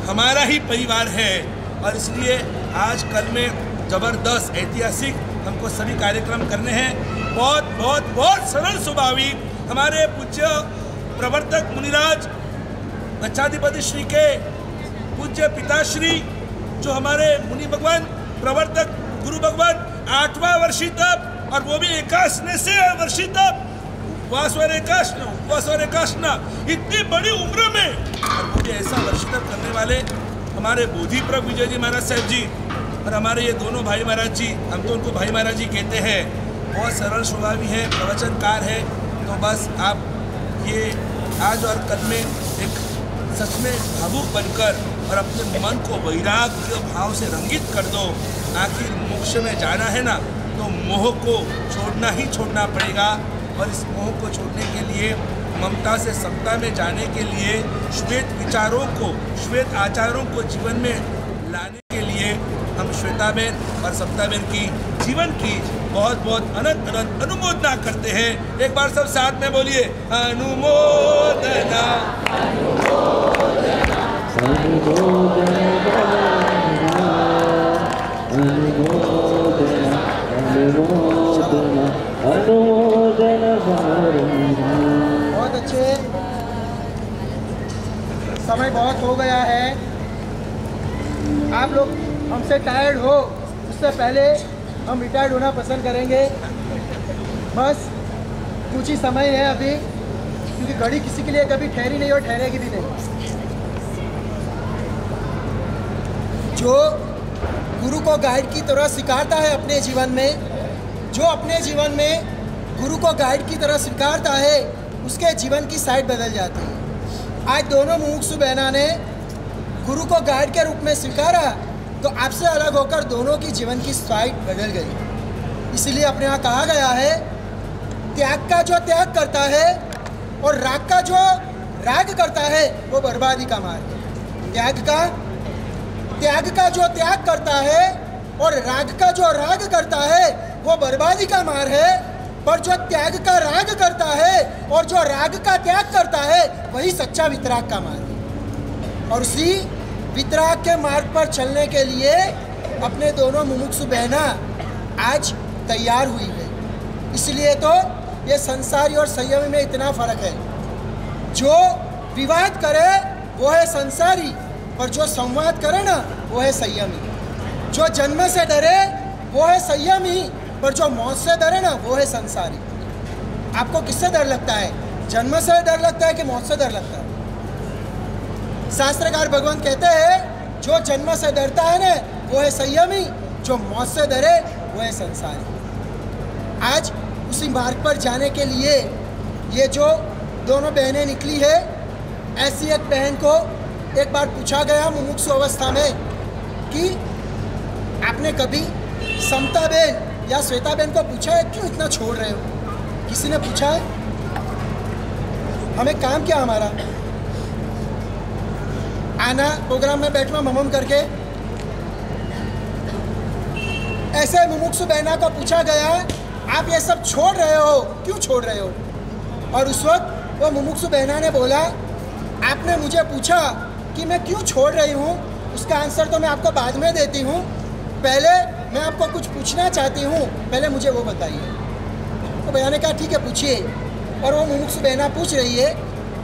हमारा ही परिवार है। और इसलिए आज कल में ज़बरदस्त ऐतिहासिक हमको सभी कार्यक्रम करने हैं। बहुत सरल स्वभाविक हमारे पूज्य प्रवर्तक मुनिराज गच्छाधिपति श्री के पूज्य पिताश्री, जो हमारे मुनि भगवान प्रवर्तक गुरु भगवान 8वां वर्षी तप, और वो भी एकाशने से वर्षी तप, उपवास और एकाशना, इतनी बड़ी उम्र में। और मुझे ऐसा वर्षी तप करने वाले हमारे बोधि प्रभ विजय जी महाराज साहब जी और हमारे ये दोनों भाई महाराज जी, हम तो उनको भाई महाराज जी कहते हैं, बहुत सरल स्वभावी है, प्रवचनकार है। तो बस आप ये आज और कल में एक सच में भावुक बनकर और अपने मन को वैराग्य भाव से रंगित कर दो। आखिर मोक्ष में जाना है ना, तो मोह को छोड़ना ही छोड़ना पड़ेगा। और इस मोह को छोड़ने के लिए, ममता से समता में जाने के लिए, श्वेत विचारों को, श्वेत आचारों को जीवन में लाने के लिए हम श्वेताबेन और समताबेन की जीवन की बहुत बहुत अनंत अनंत अनुमोदना करते हैं। एक बार सब साथ में बोलिए, अनुमोदना। बहुत अच्छे। समय बहुत हो गया है, आप लोग हमसे टायर्ड हो, उससे पहले हम रिटायर्ड होना पसंद करेंगे। बस कुछ ही समय है अभी, क्योंकि घड़ी किसी के लिए कभी ठहरी नहीं और ठहरेगी भी नहीं। जो गुरु को गाइड की तरह स्वीकारता है अपने जीवन में, जो अपने जीवन में गुरु को गाइड की तरह स्वीकारता है, उसके जीवन की साइड बदल जाती है। आज दोनों मुमुक्षु बहना ने गुरु को गाइड के रूप में स्वीकारा, तो आपसे अलग होकर दोनों की जीवन की साइड बदल गई। इसीलिए अपने यहाँ कहा गया है, त्याग का जो त्याग करता है और राग का जो राग करता है वो बर्बादी का मार्ग है। त्याग का जो त्याग करता है और राग का जो राग करता है वो बर्बादी का मार्ग है। पर जो त्याग का राग करता है और जो राग का त्याग करता है वही सच्चा वितराग का मार्ग है। और उसी वितराग के मार्ग पर चलने के लिए अपने दोनों मुमुक्षु बहना आज तैयार हुई है। इसलिए तो ये संसारी और संयमी में इतना फर्क है। जो विवाद करे वो है संसारी, पर जो संवाद करे ना वो है संयमी। जो जन्म से डरे वो है संयमी, पर जो मौत से डरे ना वो है संसारी। आपको किससे डर लगता है? जन्म से डर लगता है कि मौत से डर लगता है? शास्त्रकार भगवान कहते हैं जो जन्म से डरता है ना वो है संयमी, जो मौत से डरे वो है संसारी। आज उसी मार्ग पर जाने के लिए ये जो दोनों बहनें निकली है, ऐसी एक बहन को एक बार पूछा गया मुमुक्षु अवस्था में कि आपने कभी समताबेन या श्वेताबेन को पूछा है क्यों इतना छोड़ रहे हो? किसी ने पूछा है? हमें काम क्या हमारा? आना, प्रोग्राम में बैठना, ममम करके। ऐसे मुमुक्षु बहना को पूछा गया आप ये सब छोड़ रहे हो, क्यों छोड़ रहे हो? और उस वक्त वो मुमुक्षु बहना ने बोला, आपने मुझे पूछा कि मैं क्यों छोड़ रही हूँ, उसका आंसर तो मैं आपको बाद में देती हूँ, पहले मैं आपको कुछ पूछना चाहती हूँ, पहले मुझे वो बताइए। तो भैया ने कहा ठीक है पूछिए। और वो मुमुक्षु बहना पूछ रही है,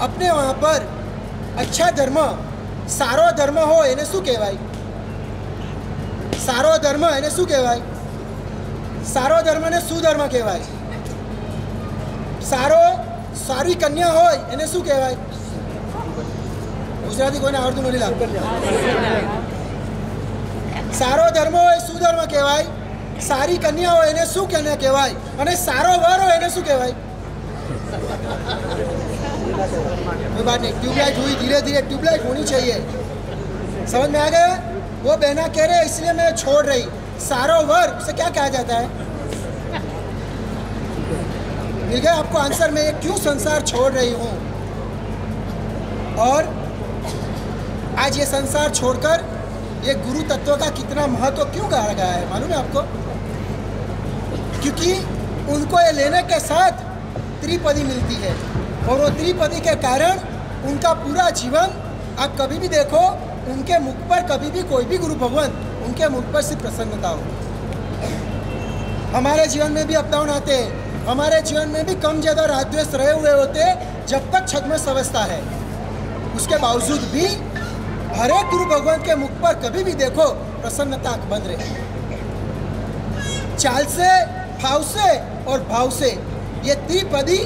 अपने वहाँ पर अच्छा धर्म सारो धर्म हो એને શું કહેવાય? સારો ધર્મ એને શું કહેવાય? સારો ધર્મને સુધર્મ કહેવાય। સારી કન્યા હોય એને શું કહેવાય? ગુજરાતી કોઈને આવડતું નથી લાગતું। સારો ધર્મ હોય સુધર્મ કહેવાય, સારી કન્યા હોય એને શું કહેવાય, અને સારો વર હોય એને શું કહેવાય? कोई बात नहीं, ट्यूबलाइट हुई, धीरे धीरे ट्यूबलाइट होनी चाहिए। समझ में आ गया? वो बहना कह रहे इसलिए मैं छोड़ रही। सारो वर उसे क्या कहा जाता है? मिल गया आपको आंसर में, क्यों संसार छोड़ रही हूँ। और आज ये संसार छोड़कर ये गुरु तत्व का कितना महत्व क्यों कहा गया है मालूम है आपको? क्योंकि उनको ये लेने के साथ त्रिपदी मिलती है, और वो त्रिपदी के कारण उनका पूरा जीवन, आप कभी भी देखो उनके मुख पर, कभी भी कोई भी गुरु भगवान उनके मुख पर सिर्फ प्रसन्नता हो। हमारे जीवन में भी अप डाउन आते हैं, हमारे जीवन में भी कम ज़्यादा राग द्वेष रहे हुए होते हैं, जब तक छद्मवेश अवस्था है। उसके बावजूद भी हर एक गुरु भगवान के मुख पर कभी भी देखो प्रसन्नता बंद रहे। चाल से, भाव से और भाव से ये त्रिपदी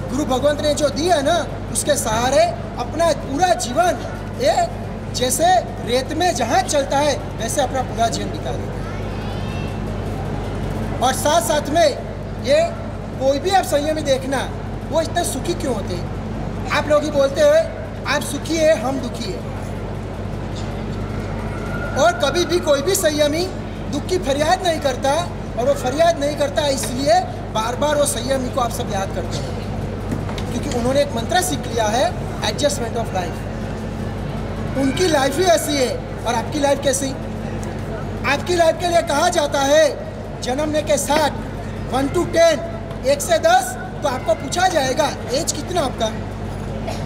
गुरु भगवंत ने जो दी है ना, उसके सहारे अपना पूरा जीवन ये जैसे रेत में जहाज चलता है वैसे अपना पूरा जीवन बिता देते हैं। और साथ साथ में ये कोई भी आप संयमी देखना, वो इतने सुखी क्यों होते हैं? आप लोग ही बोलते हुए आप सुखी है हम दुखी है। और कभी भी कोई भी संयमी दुख की फरियाद नहीं करता, और वो फरियाद नहीं करता इसलिए बार बार वो संयमी को आप सब याद करते हैं, क्योंकि उन्होंने एक मंत्र सीख लिया है, एडजस्टमेंट ऑफ लाइफ। उनकी लाइफ ही ऐसी है, और आपकी लाइफ कैसी? आपकी लाइफ के लिए कहा जाता है जन्मने के साथ 1 to 10, 1 से 10 तो आपको पूछा जाएगा एज कितना आपका,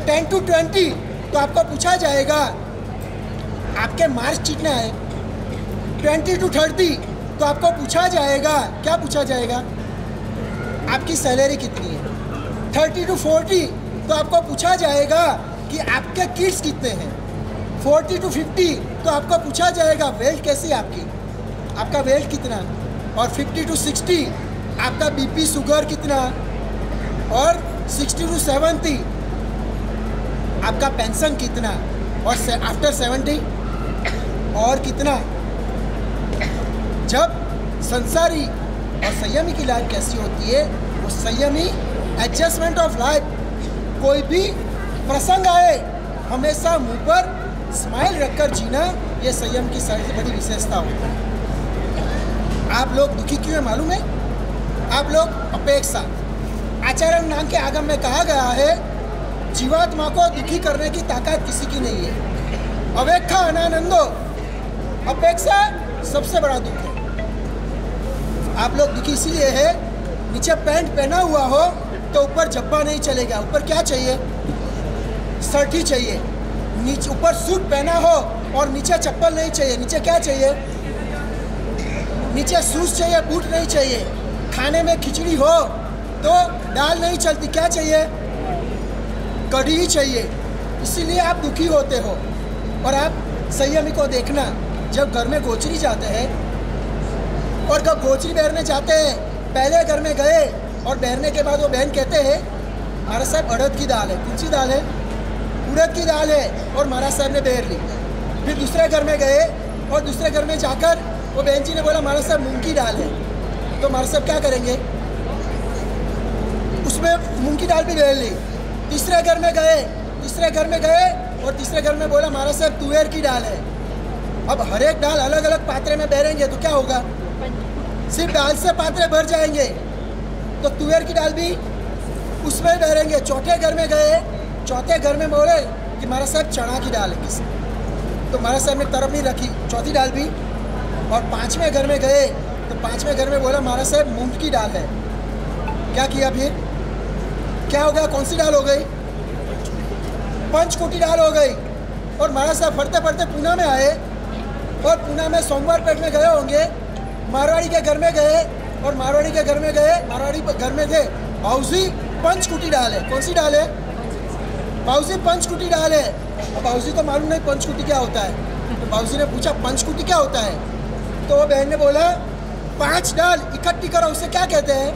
10 to 20 तो आपको पूछा जाएगा आपके मार्क्स कितना है, 20 to 30 तो आपको पूछा जाएगा, क्या पूछा जाएगा, आपकी सैलरी कितनी है, 30 to 40 तो आपको पूछा जाएगा कि आपके किड्स कितने हैं, 40 to 50 तो आपको पूछा जाएगा वेल्थ कैसी है आपकी, आपका वेल्थ कितना, और 50 to 60 आपका बीपी शुगर कितना, और 60 to 70 आपका पेंशन कितना, और आफ्टर 70 और कितना। जब संसारी और संयमी की लाइफ कैसी होती है, वो संयमी एडजस्टमेंट ऑफ लाइफ, कोई भी प्रसंग आए हमेशा मुंह पर स्माइल रखकर जीना, ये संयम की सबसे बड़ी विशेषता होती है। आप लोग दुखी क्यों है मालूम है? आप लोग अपेक्षा, आचरण नाम के आगम में कहा गया है जीवात्मा को दुखी करने की ताकत किसी की नहीं है। अवेक्षा अनानंदो, अपेक्षा सबसे बड़ा दुख है। आप लोग दुखी इसीलिए है, नीचे पैंट पहना हुआ हो तो ऊपर जब्बा नहीं चलेगा, ऊपर क्या चाहिए, शर्ट ही चाहिए। नीचे ऊपर सूट पहना हो और नीचे चप्पल नहीं चाहिए, नीचे क्या चाहिए, नीचे शूज चाहिए, बूट नहीं चाहिए। खाने में खिचड़ी हो तो दाल नहीं चलती, क्या चाहिए, कढ़ी ही चाहिए। इसीलिए आप दुखी होते हो। और आप संयमी को देखना, जब घर में गोचरी जाते हैं और जब गोचरी बहरने जाते हैं, पहले घर में गए और बहरने के बाद वो बहन कहते हैं महाराज साहब अड़द की दाल है, कौन सी दाल है, उड़द की दाल है, और महाराज साहब ने बहर ली। फिर दूसरे घर में गए और दूसरे घर में जाकर वो बहन जी ने बोला महाराज साहब मूंग की दाल है, तो महाराज साहब क्या करेंगे, उसमें मूंग की दाल भी बहर ली। तीसरे घर में गए, तीसरे घर में गए और तीसरे घर में बोला महाराज साहब तुअर की दाल है। अब हर एक दाल अलग अलग पात्रे में बहरेंगे तो क्या होगा, सिर्फ दाल से पात्रे भर जाएंगे, तो तुअर की दाल भी उसमें बहरेंगे। चौथे घर में गए, चौथे घर में बोले कि महाराज साहब चना की दाल है किसी, तो महाराज साहब ने तरफ नहीं रखी चौथी दाल भी। और पांचवें घर में गए तो पांचवें घर में बोला महाराज साहब मूंग की दाल है, क्या किया, फिर क्या हो गया, कौन सी दाल हो गई, पंचकोटी दाल हो गई। और महाराज साहब फटते फटते पूना में आए और पूना में सोमवार पेट में गए होंगे, मारवाड़ी के घर में गए और मारवाड़ी के घर में गए, मारवाड़ी घर में थे भाऊजी पंचकुटी दाल है, कौन सी दाल है, भाऊजी पंचकुटी दाल है। अब भाऊजी को मालूम नहीं पंचकुटी क्या होता है, तो भाऊजी ने पूछा पंचकुटी क्या होता है, तो वो बहन ने बोला 5 दाल इकट्ठी करो, उसे क्या कहते हैं,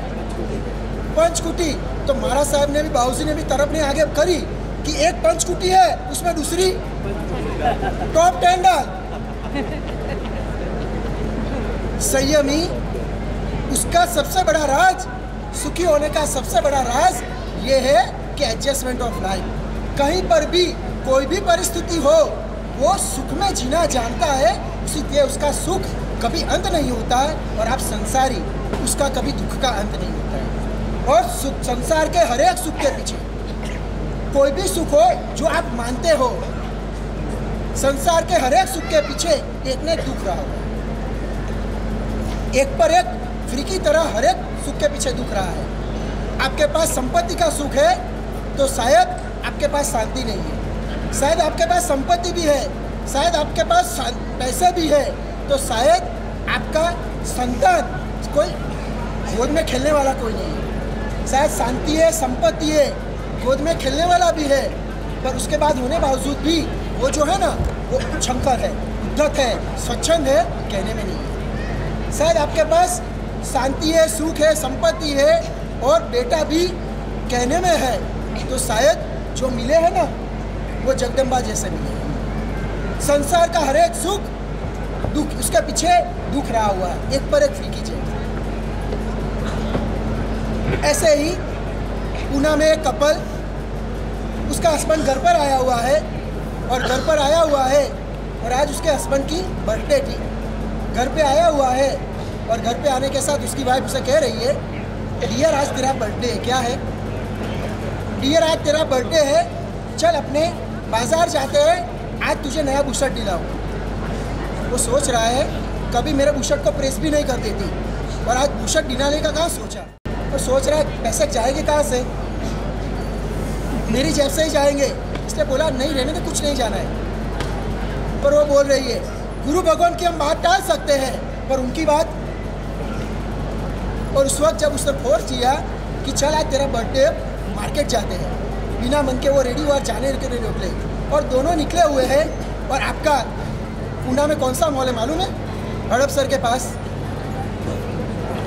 पंचकुटी। तो महाराज साहब ने भी, भाऊजी ने भी तरफ ने आगे करी कि एक पंचकुटी है, उसमें दूसरी टॉप 10 दाल। संयमी, उसका सबसे बड़ा राज, सुखी होने का सबसे बड़ा राज ये है कि एडजस्टमेंट ऑफ लाइफ। कहीं पर भी कोई भी परिस्थिति हो, वो सुख में जीना जानता है, इसलिए उसका सुख कभी अंत नहीं होता है। और आप संसारी, उसका कभी दुख का अंत नहीं होता है। और संसार के हर एक सुख के पीछे, कोई भी सुख हो जो आप मानते हो, संसार के हर एक सुख के पीछे एक न एक दुख रहा होगा। एक पर एक फ्री की तरह हर एक सुख के पीछे दुख रहा है। आपके पास संपत्ति का सुख है तो शायद आपके पास शांति नहीं है, शायद आपके पास संपत्ति भी है, शायद आपके पास पैसे भी है, तो शायद आपका संतान, कोई गोद में खेलने वाला कोई नहीं है, शायद शांति है, संपत्ति है, गोद में खेलने वाला भी है, पर उसके बाद होने बावजूद भी वो जो है ना, वो छंकर है, उद्धत है, स्वच्छंद है, कहने में नहीं है। शायद आपके पास शांति है, सुख है, संपत्ति है और बेटा भी कहने में है, तो शायद जो मिले हैं ना वो जगदम्बा जैसे मिले। संसार का हर एक सुख दुख, उसके पीछे दुख रहा हुआ है, एक पर एक फ्री कीजिए। ऐसे ही पूना में एक कपल, उसका हस्बैंड घर पर आया हुआ है और घर पर आया हुआ है और आज उसके हस्बैंड की बर्थडे थी। घर पे आया हुआ है और घर पे आने के साथ उसकी वाइफ उसे कह रही है, डियर आज तेरा बर्थडे है। क्या है? डियर आज तेरा बर्थडे है, चल अपने बाजार जाते हैं, आज तुझे नया बुशर्ट दिलाऊं। वो सोच रहा है कभी मेरे बुशर्ट को प्रेस भी नहीं कर देती और आज बुशर्ट दिलाने का कहाँ सोचा। वो सोच रहा है पैसे जाएंगे कहाँ से, मेरी जेब से ही जाएंगे। इसलिए बोला नहीं रहने दे, कुछ नहीं जाना है। पर वो बोल रही है गुरु भगवान की हम बात टाल सकते हैं पर उनकी बात। और उस वक्त जब उसने फोर्स किया कि चल आज तेरा बर्थडे, मार्केट जाते हैं, बिना मन के वो रेडी हुआ जाने के लिए निकले और दोनों निकले हुए हैं। और आपका पूना में कौन सा मॉल है मालूम है? हड़प सर के पास,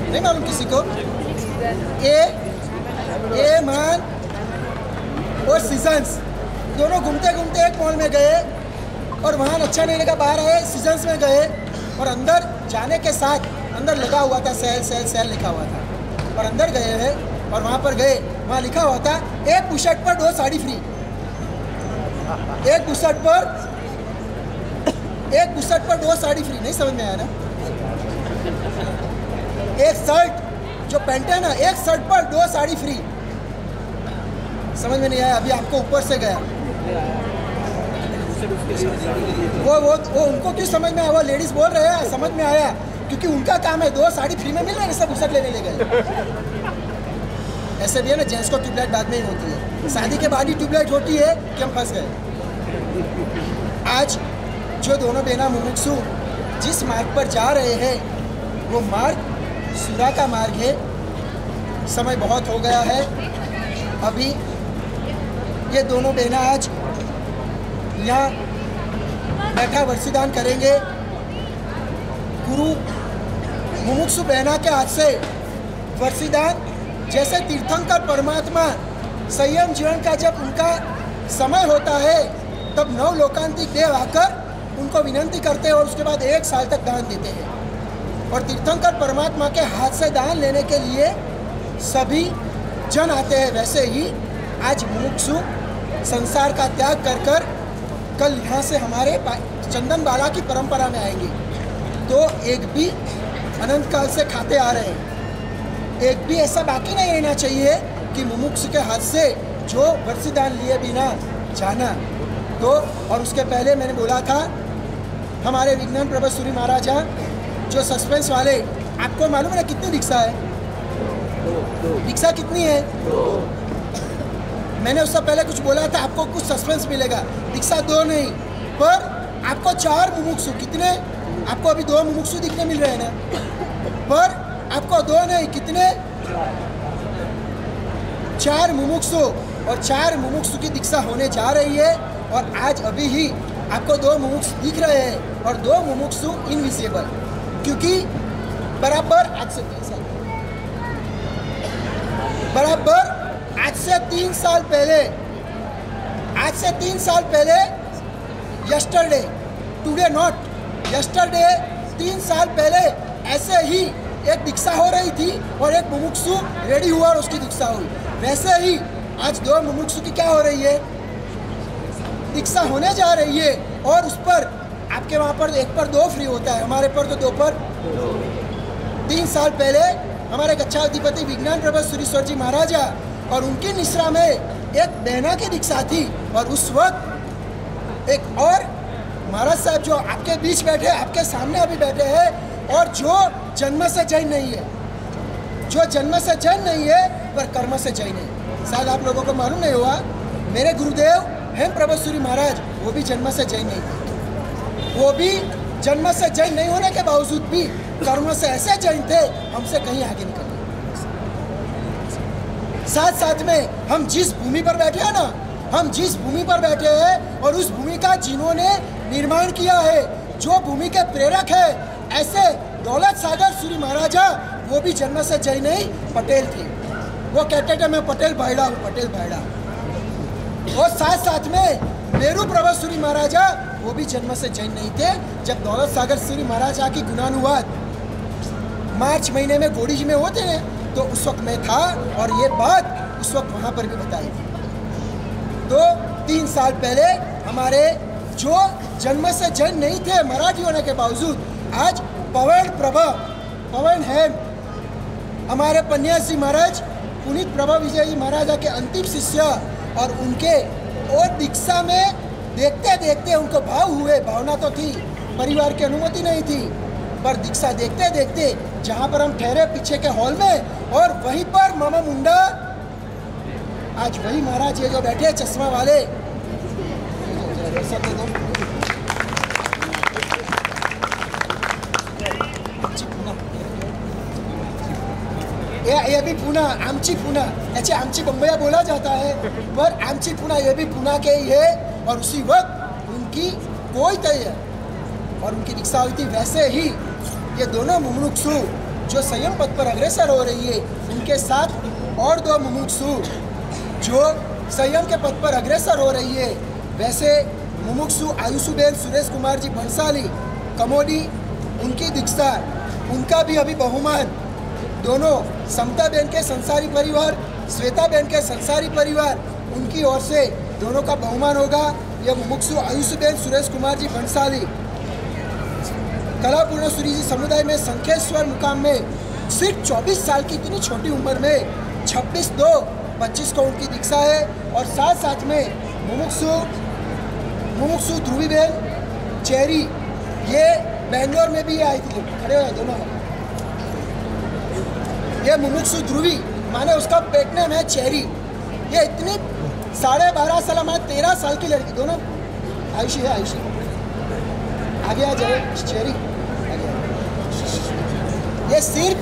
नहीं मालूम किसी को? ए मान और सीजन्स दोनों घूमते घूमते एक मॉल में गए और वहाँ अच्छा नहीं लगा, बाहर आए, सीजन्स में गए और अंदर जाने के साथ अंदर लगा हुआ था सेल सेल सेल लिखा हुआ था। और अंदर गए हैं और वहाँ पर गए, वहाँ लिखा हुआ था एक बुशर्ट पर 2 साड़ी फ्री। एक बुशर्ट पर 2 साड़ी फ्री। नहीं समझ में आया ना? एक शर्ट जो पहनते हैं ना, एक शर्ट पर 2 साड़ी फ्री। समझ में नहीं आया? अभी आपको ऊपर से गया वो उनको क्यों समझ में आया? वो लेडीज बोल रहे हैं समझ में आया क्योंकि उनका काम है 2 साड़ी फ्री में मिल रहे हैं, सब बुशर्ट लेने ले गए। ऐसे भी है ना, जेंट्स को ट्यूबलाइट बाद में ही होती है, शादी के बाद ही ट्यूबलाइट होती है कि हम फंस गए। आज जो दोनों बेना मुमुक्षु जिस मार्ग पर जा रहे हैं वो मार्ग सुरा का मार्ग है। समय बहुत हो गया है, अभी ये दोनों बेना आज यहाँ बैठा वर्षीदान करेंगे। गुरु मुमुक्षु बेना के हाथ से वर्षीदान, जैसे तीर्थंकर परमात्मा संयम जीवन का जब उनका समय होता है तब 9 लोकांतिक देव आकर उनको विनंती करते हैं और उसके बाद 1 साल तक दान देते हैं। और तीर्थंकर परमात्मा के हाथ से दान लेने के लिए सभी जन आते हैं। वैसे ही आज मुमुक्षु संसार का त्याग कर कर कल यहाँ से हमारे चंदन बाला की परंपरा में आएंगे। तो एक भी अनंत काल से खाते आ रहे हैं, एक भी ऐसा बाकी नहीं रहना चाहिए कि मुमुक्षु के हाथ से जो वर्षीदान लिए बिना जाना। तो और उसके पहले मैंने बोला था हमारे विज्ञान प्रभा सूरी महाराजा जो सस्पेंस वाले, आपको मालूम है कितनी दीक्षा है? दीक्षा कितनी है? मैंने उससे पहले कुछ बोला था आपको कुछ सस्पेंस मिलेगा। दीक्षा 2 नहीं पर आपको 4 मुमुक्षु, कितने? आपको अभी 2 मुमुक्षु दिखने मिल रहे हैं ना, पर आपको 2 नहीं कितने? 4 मुमुक्षु। और 4 मुमुक्षु की दीक्षा होने जा रही है। और आज अभी ही आपको 2 मुमुक्षु दिख रहे हैं और 2 मुमुक्षु इनविजिबल, क्योंकि बराबर आज से 3 साल बराबर आज से 3 साल पहले, आज से 3 साल पहले यस्टरडे, टुडे नॉट यस्टरडे, 3 साल पहले ऐसे ही एक दीक्षा हो रही थी और एक मुमुक्षु रेडी हुआ और उसकी दीक्षा हुई। वैसे ही आज 2 मुमुक्षु की क्या हो रही है? दीक्षा होने जा रही है। और उस पर आपके वहाँ पर 1 पर 2 फ्री होता है, हमारे पर तो 2 पर 3 साल पहले हमारे गच्छाधिपति विज्ञान प्रभा सूरीश्वर जी महाराजा और उनकी निश्रा में एक बहना की दीक्षा थी। और उस वक्त एक और महाराज साहब जो आपके बीच बैठे, आपके सामने अभी बैठे हैं और जो जन्म से जैन नहीं है, जो जन्म से जैन नहीं है पर कर्म से जैन है। शायद आप लोगों को मालूम नहीं हुआ, मेरे गुरुदेव हेम प्रभा सूरी महाराज वो भी जन्म से जैन नहीं थे। वो भी जन्म से जैन नहीं होने के बावजूद भी कर्म से ऐसे जैन थे, हमसे कहीं आगे निकल गए। साथ साथ में हम जिस भूमि पर बैठे हैं ना, हम जिस भूमि पर बैठे हैं और उस भूमि का जिन्होंने निर्माण किया है, जो भूमि के प्रेरक है, ऐसे दौलत सागर सूरी महाराजा वो भी जन्म से जैन नहीं पटेल थे। वो कहते थे मैं पटेल भाईड़ा हूँ, पटेल भाईड़ा। और साथ साथ में मेरू प्रभा सूरी महाराजा वो भी जन्म से जैन नहीं थे। जब दौलत सागर सूरी महाराजा की गुणानुवाद मार्च महीने में गोड़ी जी में होते हैं तो उस वक्त मैं था और ये बात उस वक्त वहाँ पर भी बताई थी। तो 3 साल पहले हमारे जो जन्म से जैन नहीं थे मराठी होने के बावजूद, आज पवन प्रभा, पवन हेम, हमारे पन्यासी महाराज पुनीत प्रभा विजयी महाराजा के अंतिम शिष्य, और उनके और दीक्षा में देखते देखते उनको भाव हुए। भावना तो थी, परिवार की अनुमति नहीं थी, पर दीक्षा देखते देखते जहाँ पर हम ठहरे पीछे के हॉल में, और वहीं पर मामा मुंडा, आज वही महाराज ये जो बैठे चश्मा वाले, ये भी पुणे, आमची पुणे, याची आमची बंबईया बोला जाता है, पर आमची पुणे ये भी पुणे के ही है। और उसी वक्त उनकी कोई तय है और उनकी दीक्षा हुई थी। वैसे ही ये दोनों मुमुक्षु जो संयम पथ पर अग्रसर हो रही है, उनके साथ और दो मुमुक्षु जो संयम के पथ पर अग्रसर हो रही है। वैसे मुमुक्षु आयुषुबेन सुरेश कुमार जी भंसाली कमोडी, उनकी दीक्षा, उनका भी अभी बहुमान दोनों समता बेन के संसारी परिवार, श्वेता बेन के संसारी परिवार, उनकी ओर से दोनों का बहुमान होगा। यह मुमुक्षु आयुषुबेन सुरेश कुमार जी भंसाली कलापूर्ण सूरी जी समुदाय में संखेश्वर मुकाम में सिर्फ 24 साल की इतनी छोटी उम्र में 26/2/25 को उनकी दीक्षा है। और साथ साथ में मुमुक्षु ध्रुवीबेन चेरी, ये बेंगलोर में भी आई थी, खड़े हुए दोनों। ये मुमुक्षु ध्रुवी माने उसका पेट नेम है चेरी। ये इतनी 12.5 साल माने 13 साल की लड़की, दोनों आयुषी है, आयुषी आगे आ जाए चेरी। ये सिर्फ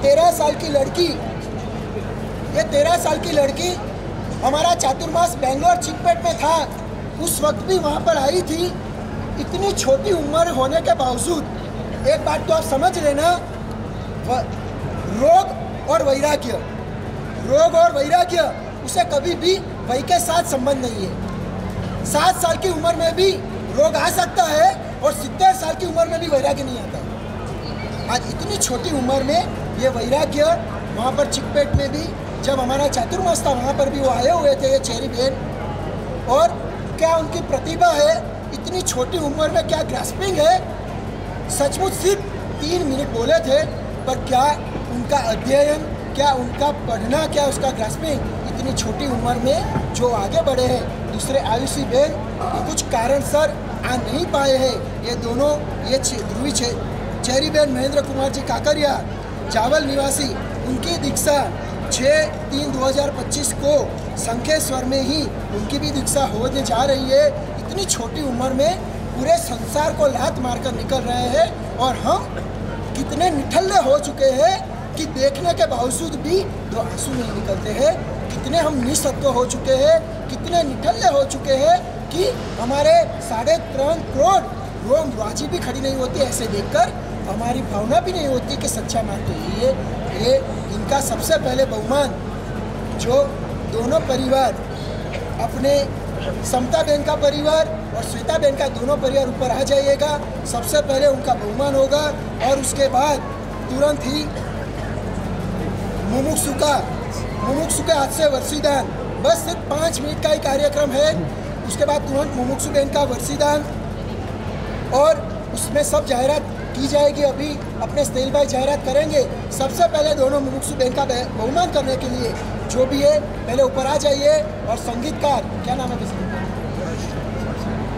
13 साल की लड़की, ये 13 साल की लड़की हमारा चातुर्मास बेंगलोर चिकपेट में था, उस वक्त भी वहाँ पर आई थी। इतनी छोटी उम्र होने के बावजूद एक बात तो आप समझ लेना, रोग और वैराग्य, रोग और वैराग्य उसे कभी भी वही के साथ संबंध नहीं है। 7 साल की उम्र में भी रोग आ सकता है और 70 साल की उम्र में भी वैराग्य नहीं आता। आज इतनी छोटी उम्र में ये वैराग्य, वहाँ पर चिकपेट में भी जब हमारा चातुर्मास था वहाँ पर भी वो आए हुए थे, ये चेरी बहन। और क्या उनकी प्रतिभा है, इतनी छोटी उम्र में क्या ग्रास्पिंग है। सचमुच सिर्फ 3 मिनट बोले थे, पर क्या उनका अध्ययन, क्या उनका पढ़ना, क्या उसका ग्रास्पिंग, इतनी छोटी उम्र में जो आगे बढ़े हैं। दूसरे आयुषी बहन कुछ कारणसर आ नहीं पाए हैं। ये दोनों, ये ध्रुवी चेरी बहन महेंद्र कुमार जी काकरिया जावल निवासी, उनकी दीक्षा 6/3/2025 को संखेश्वर में ही उनकी भी दीक्षा होने जा रही है। इतनी छोटी उम्र में पूरे संसार को लात मारकर निकल रहे हैं, और हम कितने निठल्ले हो चुके हैं कि देखने के बावजूद भी 2 आंसू नहीं निकलते हैं। कितने हम निःसत्व हो चुके हैं, कितने निठल्ले हो चुके हैं कि हमारे 3.5 करोड़ रोम राजी भी खड़ी नहीं होती। ऐसे देखकर हमारी भावना भी नहीं होती कि सच्चा मान तो ये इनका सबसे पहले बहुमान जो दोनों परिवार, अपने समता बेन का परिवार और श्वेता बेन का दोनों परिवार ऊपर आ जाइएगा। सबसे पहले उनका बहुमान होगा, और उसके बाद तुरंत ही मुमुक्षु के हाथ से वर्षीदान। बस सिर्फ 5 मिनट का ही कार्यक्रम है। उसके बाद तुरंत मुमुक्षु बेन का वर्षीदान, और उसमें सब जाहिरात की जाएगी। अभी अपने स्नेल भाई जाहिरात करेंगे। सबसे पहले दोनों मुमुक्षु बेन का बहुमान करने के लिए जो भी है पहले ऊपर आ जाइए। और संगीतकार, क्या नाम है किसी,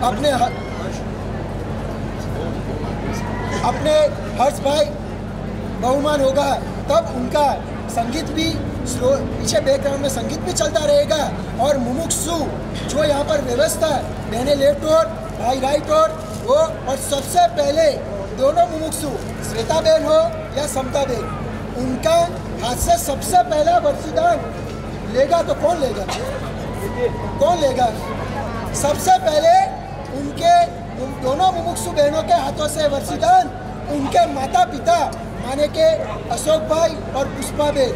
अपने हर्ष भाई बहुमान होगा, तब उनका संगीत भी स्लो, पीछे बैकग्राउंड में संगीत भी चलता रहेगा। और मुमुक्षु जो यहाँ पर व्यवस्था, बहने लेफ्ट और भाई राइट और वो, और सबसे पहले दोनों मुमुक्षु श्वेता बेन हो या समता बेन, उनका हाथ से सबसे पहला वर्षीदान लेगा तो कौन लेगा, कौन लेगा? सबसे पहले उनके दोनों मुमुक्षु बहनों के हाथों से वर्षीदान उनके माता पिता माने के अशोक भाई और पुष्पा बेन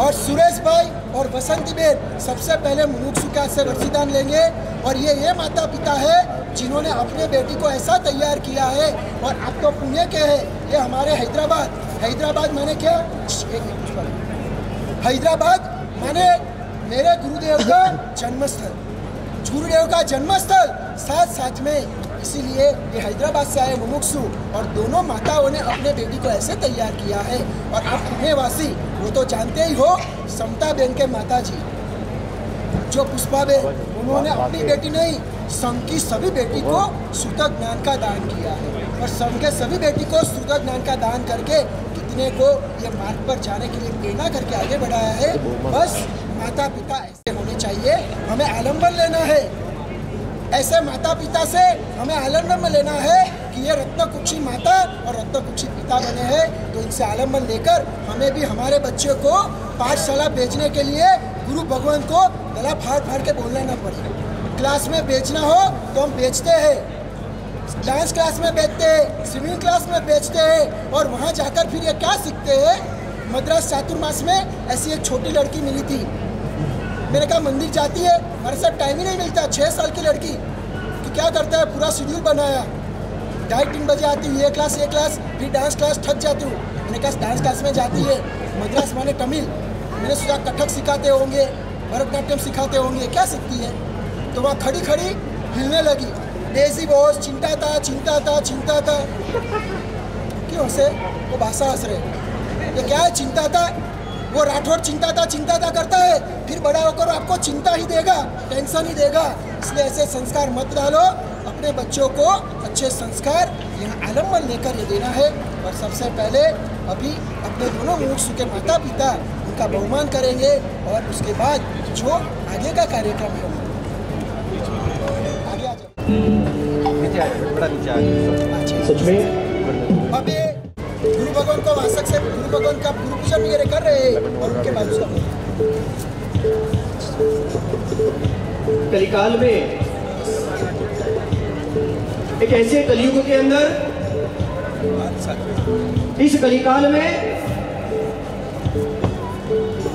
और सुरेश भाई और बसंती बेन सबसे पहले मुमुक्षु के हाथ से वर्षीदान लेंगे। और ये माता पिता है जिन्होंने अपने बेटी को ऐसा तैयार किया है। और आप तो पुणे के हैं, ये हमारे हैदराबाद माने क्या, हैदराबाद माने मेरे गुरुदेव का जन्मस्थल, गुरुदेव का जन्मस्थल। साथ साथ में इसीलिए ये हैदराबाद से आए मुमुक्षु और दोनों माताओं ने अपने बेटी को ऐसे तैयार किया है। और आप पुणेवासी वो तो जानते ही हो, समता बेन के माता जी जो पुष्पा बेन, उन्होंने अपनी बेटी नहीं संघ की सभी बेटी को सूतक ज्ञान का दान किया है। और संघ के सभी बेटी को सूतक ज्ञान का दान करके कितने को ये मार्ग पर जाने के लिए प्रेरणा करके आगे बढ़ाया है। बस माता पिता ऐसे होने चाहिए, हमें आलम्बन लेना है। ऐसे माता पिता से हमें आलम्बन लेना है कि ये रत्नकुक्षी माता और रत्नकुक्षी पिता बने हैं, तो इनसे आलम्बन लेकर हमें भी हमारे बच्चे को पाठशाला भेजने के लिए गुरु भगवान को गला फाड़ फाड़ के बोलना न पड़े। क्लास में बेचना हो तो हम बेचते हैं, डांस क्लास में बेचते हैं, स्विमिंग क्लास में बेचते हैं, और वहाँ जाकर फिर ये क्या सीखते हैं। मद्रास चातुर्मास में ऐसी एक छोटी लड़की मिली थी, मैंने कहा मंदिर जाती है, हमारे साथ टाइम ही नहीं मिलता। 6 साल की लड़की कि क्या करता है, पूरा शेड्यूल बनाया, 2:30-3 बजे आती हूँ, ये क्लास फिर डांस क्लास, थक जाती हूँ। मैंने कहा डांस क्लास में जाती है, मद्रास माने तमिल, मैंने सोचा कथक सिखाते होंगे, भरतनाट्यम सिखाते होंगे, क्या सीखती है। तो वहाँ खड़ी खड़ी हिलने लगी, डेजी बॉस, चिंता था। क्यों से वो भाषा हंस रहे, ये क्या है चिंता था। वो राठौड़ चिंता था करता है, फिर बड़ा होकर आपको चिंता ही देगा, टेंशन ही देगा। इसलिए ऐसे संस्कार मत डालो, अपने बच्चों को अच्छे संस्कार यहाँ आलम्बन लेकर ये देना है। और सबसे पहले अभी अपने दोनों मुमुक्षु के माता पिता उनका बहुमान करेंगे, और उसके बाद जो आगे का कार्यक्रम है आगे आ जाओ। सच में अभी गुरु भगवान को वासक से गुरु भगवान का गुरु पूजन वगैरह कर रहे हैं, और उनके बाद उसका कलिकाल में, एक ऐसे कलयुग के अंदर, इस कलिकाल में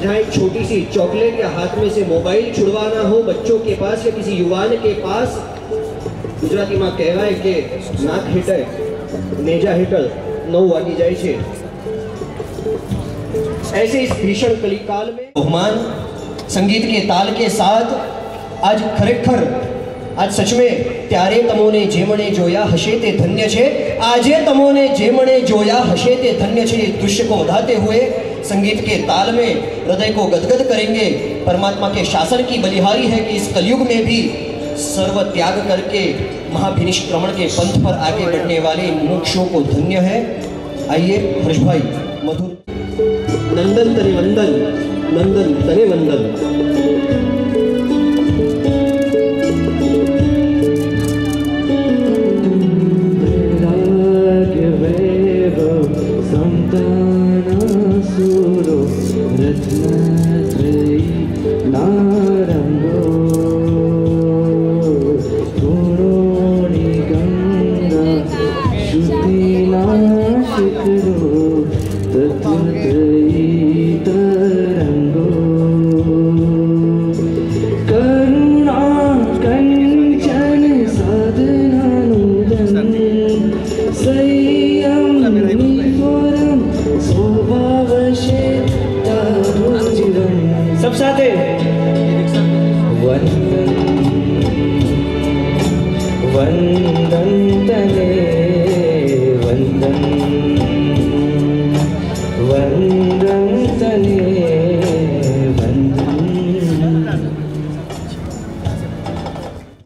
जहाँ एक छोटी सी चॉकलेट या हाथ में से मोबाइल छुड़वाना हो बच्चों के पास या किसी युवान के पास, गुजराती में कहेवाय के नाक हेठળ नेजा हेठળ 9 वागी जाए छे। ऐसे इस भीषण कलिकाल में बहुमान संगीत के ताल के साथ आज खरेखर आज सच में त्यारे तमोने जेमणे जोया हशे ते धन्य छे। आजे तमोने जेमणे जोया हशे ते धन्य छे। इस दृश्य को बधाते हुए संगीत के ताल में हृदय को गदगद करेंगे। परमात्मा के शासन की बलिहारी है कि इस कलयुग में भी सर्व त्याग करके महाभिनिष्क्रमण के पंथ पर आगे बढ़ने वाले मुमुक्षुओं को धन्य है। आइए हर्ष भाई मधुर नंदन तने वंदन, नंदन तने वंदन। सब साथे वंदन वंदन तने वंदन वंदन तने वंदन।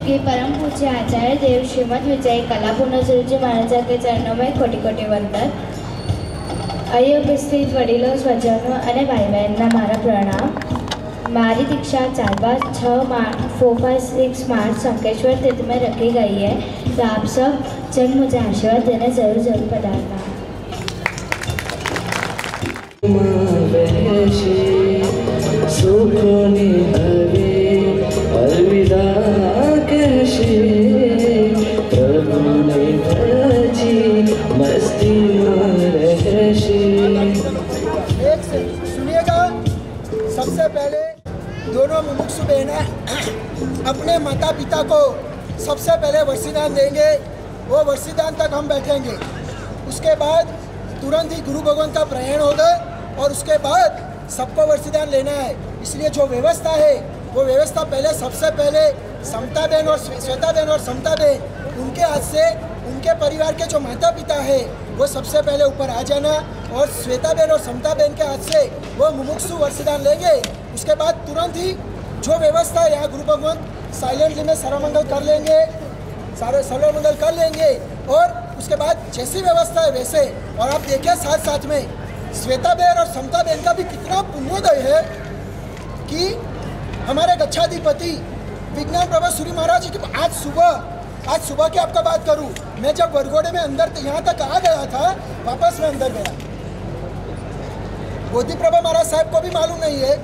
के परम पूज्य आचार्य देव श्रीमद विजय कलापूर्ण गुरुजी महाराजा के चरणों में कोटि कोटि वंदन। અહીં ઉપસ્થિત વડીલો સ્વજનો અને ભાઈ બહેનના મારા પ્રણામ। મારી दीक्षा 4-5-6 मार्च शंकेश्वर तीर्थ में रखी गई है, तो आप सब जन मुझे आशीर्वाद देने जरूर पधारना। सुनिएगा, सबसे पहले दोनों मुमुक्षु बहनें अपने माता पिता को सबसे पहले वर्षीदान देंगे। वो वर्षीदान तक हम बैठेंगे, उसके बाद तुरंत ही गुरु भगवान का प्रयाण होगा और उसके बाद सबको वर्षीदान लेना है। इसलिए जो व्यवस्था है वो व्यवस्था पहले सबसे पहले समताबेन और श्वेताबेन और समताबेन, उनके हाथ से उनके परिवार के जो माता पिता है वो सबसे पहले ऊपर आ जाना, और श्वेताबेन और समताबेन के हाथ से वो मुमुक्षु वर्षदान लेंगे। उसके बाद तुरंत ही जो व्यवस्था है यहाँ गुरु भगवंत साइलेंटली में सर्वमंगल कर लेंगे, सर्वमंगल कर लेंगे, और उसके बाद जैसी व्यवस्था है वैसे। और आप देखिए साथ साथ में श्वेताबेन और समताबेन का भी कितना पुण्योदय है कि हमारे गच्छाधिपति विज्ञान प्रभा सूरी महाराज की आज सुबह की आपका बात करूं, मैं जब वरघोड़े में अंदर यहाँ तक आ गया था, वापस मैं अंदर गया, बोधि प्रभा महाराज साहब को भी मालूम नहीं है,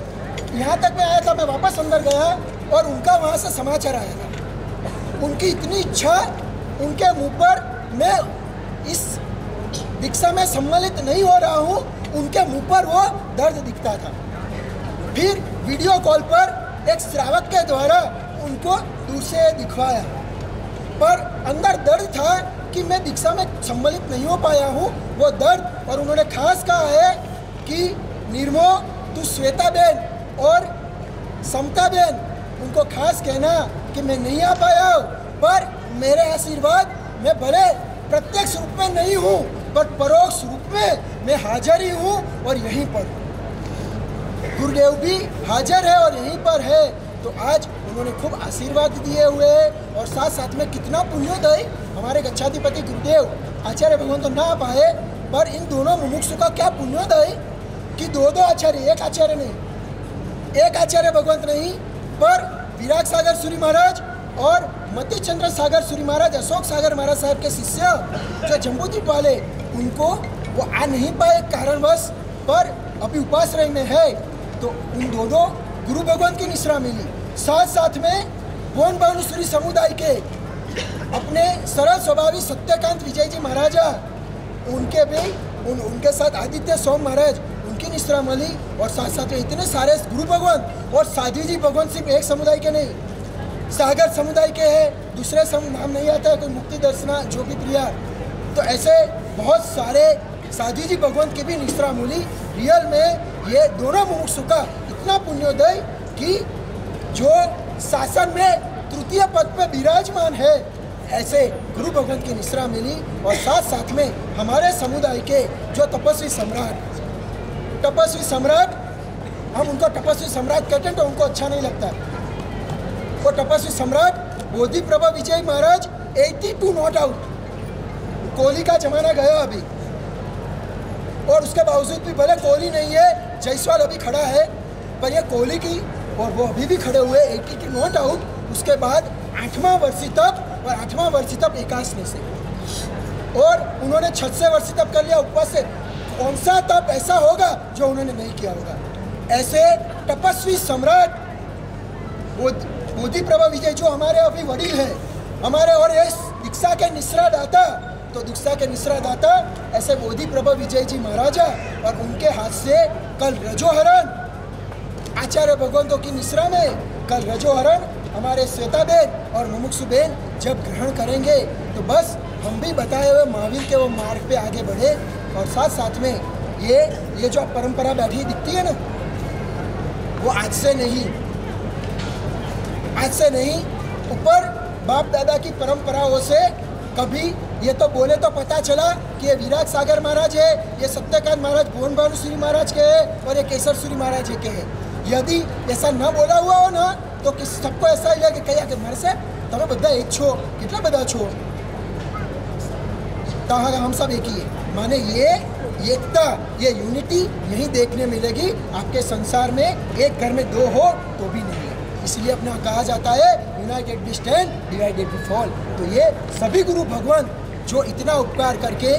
यहाँ तक मैं आया था, मैं वापस अंदर गया और उनका वहाँ से समाचार आया था। उनकी इतनी इच्छा, उनके मुंह पर मैं इस दीक्षा में सम्मिलित नहीं हो रहा हूँ, उनके मुंह पर वो दर्द दिखता था। फिर वीडियो कॉल पर एक श्रावक के द्वारा उनको दूर से दिखवाया, पर अंदर दर्द था कि मैं दीक्षा में सम्मिलित नहीं हो पाया हूँ, वो दर्द। और उन्होंने खास कहा है कि निर्मो तू श्वेताबेन और समताबेन, उनको खास कहना कि मैं नहीं आ पाया हूँ, पर मेरे आशीर्वाद, मैं भले प्रत्यक्ष रूप में नहीं हूँ पर परोक्ष रूप में मैं हाजिर ही हूँ और यहीं पर गुरुदेव भी हाजिर है और यहीं पर है। तो आज उन्होंने खूब आशीर्वाद दिए हुए, और साथ साथ में कितना पुण्योदय हमारे गच्छाधिपति गुरुदेव आचार्य भगवंत तो ना पाए, पर इन दोनों मुमुक्षु का क्या पुण्योदय कि दो आचार्य, एक आचार्य नहीं, एक आचार्य भगवंत नहीं, पर विराग सागर सूरी महाराज और मति चंद्र सागर सूरी महाराज, अशोक सागर महाराज साहब के शिष्य जो जम्बूद्वीप वाले, उनको वो आ नहीं पाए कारणवश, पर अभी उपाश्रय में है। तो उन दोनों गुरु भगवंत की निश्रा मिली। साथ साथ में बोन भानुसूरी समुदाय के अपने सरल स्वभावी सत्यकांत विजय जी महाराजा, उनके भी उनके साथ आदित्य सोम महाराज, उनकी निश्रा मिली। और साथ साथ में इतने सारे गुरु भगवंत और साध्वी जी भगवंत सिर्फ एक समुदाय के नहीं, सागर समुदाय के हैं, दूसरे नाम नहीं आता है, कोई मुक्ति दर्शना जो भी प्रिया, तो ऐसे बहुत सारे साध्वी जी भगवंत की भी निश्रा मिली। रियल में ये दोनों मुमुक्षु का इतना पुण्योदय कि जो शासन में तृतीय पद पे विराजमान है, ऐसे गुरु भगवंत की निश्रा मिली। और साथ साथ में हमारे समुदाय के जो तपस्वी सम्राट, हम उनको तपस्वी सम्राट कहते हैं तो उनको अच्छा नहीं लगता, वो तपस्वी सम्राट बोधि प्रभा विजय महाराज 82 नॉट आउट, कोहली का जमाना गया अभी, और उसके बावजूद भी भले कोहली नहीं है, जायसवाल अभी खड़ा है, पर ये कोहली की और वो अभी भी खड़े हुए 82 नॉट आउट। उसके बाद 8वां वर्षी तप, और 8वां वर्षी तप एकादशी से, और उन्होंने 6 वर्षी तप कर लिया उपवास से। कौन सा तप ऐसा होगा जो उन्होंने नहीं किया होगा। ऐसे तपस्वी सम्राट बोधि प्रभा विजय जो हमारे अभी वडील है हमारे, और इस दीक्षा के निश्रा दाता, तो दीक्षा के निश्रा दाता ऐसे बोधि प्रभा विजय जी महाराजा, और उनके हाथ से कल रजोहरण आचार्य भगवंतों की निश्रा में कल रजोहरण हमारे श्वेताबेन और मुमुक्षुबेन जब ग्रहण करेंगे, तो बस हम भी बताए हुए महावीर के वो मार्ग पे आगे बढ़े। और साथ साथ में ये जो परंपरा बैठी दिखती है ना, वो आज से नहीं, ऊपर बाप दादा की परंपराओं से कभी ये तो बोले तो पता चला कि ये विराग सागर महाराज है, ये सत्यकांत महाराज बोन भानुसूरी महाराज के है, और ये केसर सूरी महाराज के है। यदि ऐसा न बोला हुआ हो ना, तो सबको ऐसा ही लगे कहा कि मारे से तब बदा एक छो, कितना बदा छो, कहा हम सब एक ही है। माने ये एकता, ये यूनिटी यही देखने मिलेगी। आपके संसार में एक घर में दो हो तो भी नहीं है, इसलिए अपना कहा जाता है united we stand, divided we fall. तो ये सभी गुरु भगवान जो इतना उपकार करके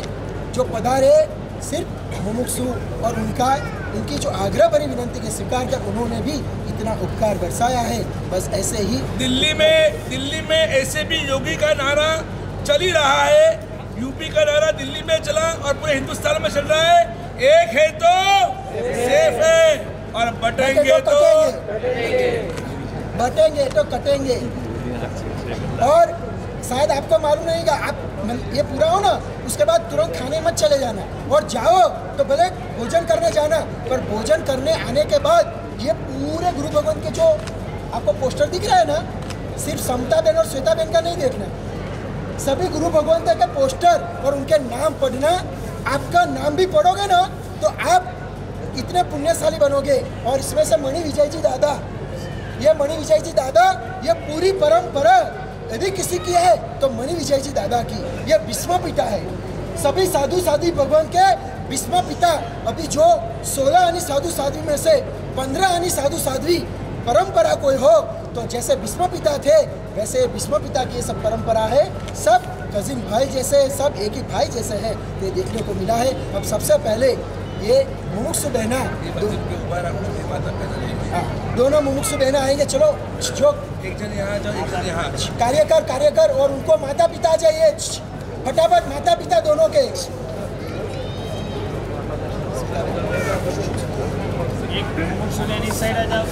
जो पधारे, सिर्फ मुमुक्षु और उनकी जो आग्रह भरी विनंती के स्वीकार कर उन्होंने भी इतना उपकार बरसाया है। बस ऐसे ही दिल्ली में ऐसे भी योगी का नारा चल ही रहा है, यूपी का नारा दिल्ली में चला और पूरे हिंदुस्तान में चल रहा है, एक है तो सेफ है और बटेंगे तो कटेंगे। और शायद आपको मालूम नहीं होगा, आप ये पूरा हो ना, उसके बाद तुरंत खाने मत चले जाना, और जाओ तो भले भोजन करने जाना, पर भोजन करने आने के बाद ये पूरे गुरु भगवान के जो आपको पोस्टर दिख रहा है ना, सिर्फ समता बहन और श्वेता बहन का नहीं देखना, सभी गुरु भगवंत के पोस्टर और उनके नाम पढ़ना। आपका नाम भी पढ़ोगे ना तो आप इतने पुण्यशाली बनोगे। और इसमें से मणि विजय जी दादा, ये मणि विजय जी दादा, ये पूरी परंपरा यदि किसी की है तो मणि विजय जी दादा की। ये भीष्म पिता है, सभी साधु साध्वी भगवान के भीष्म पिता। अभी जो 16 आनी साधु साध्वी में से 15 आनी साधु साध्वी परंपरा कोई हो तो जैसे भीष्म पिता थे वैसे भीष्म पिता की ये सब परंपरा है। सब कजिन भाई जैसे, सब एक ही भाई जैसे हैं, ये देखने को मिला है। अब सबसे पहले ये मुमुक्षु बहना, दोनों मुमुक्षु बहना आएंगे। चलो जो एक जन यहाँ जाओ, एक जन यहाँ। कार्यकर और उनको माता पिता चाहिए, फटाफट माता पिता दोनों के।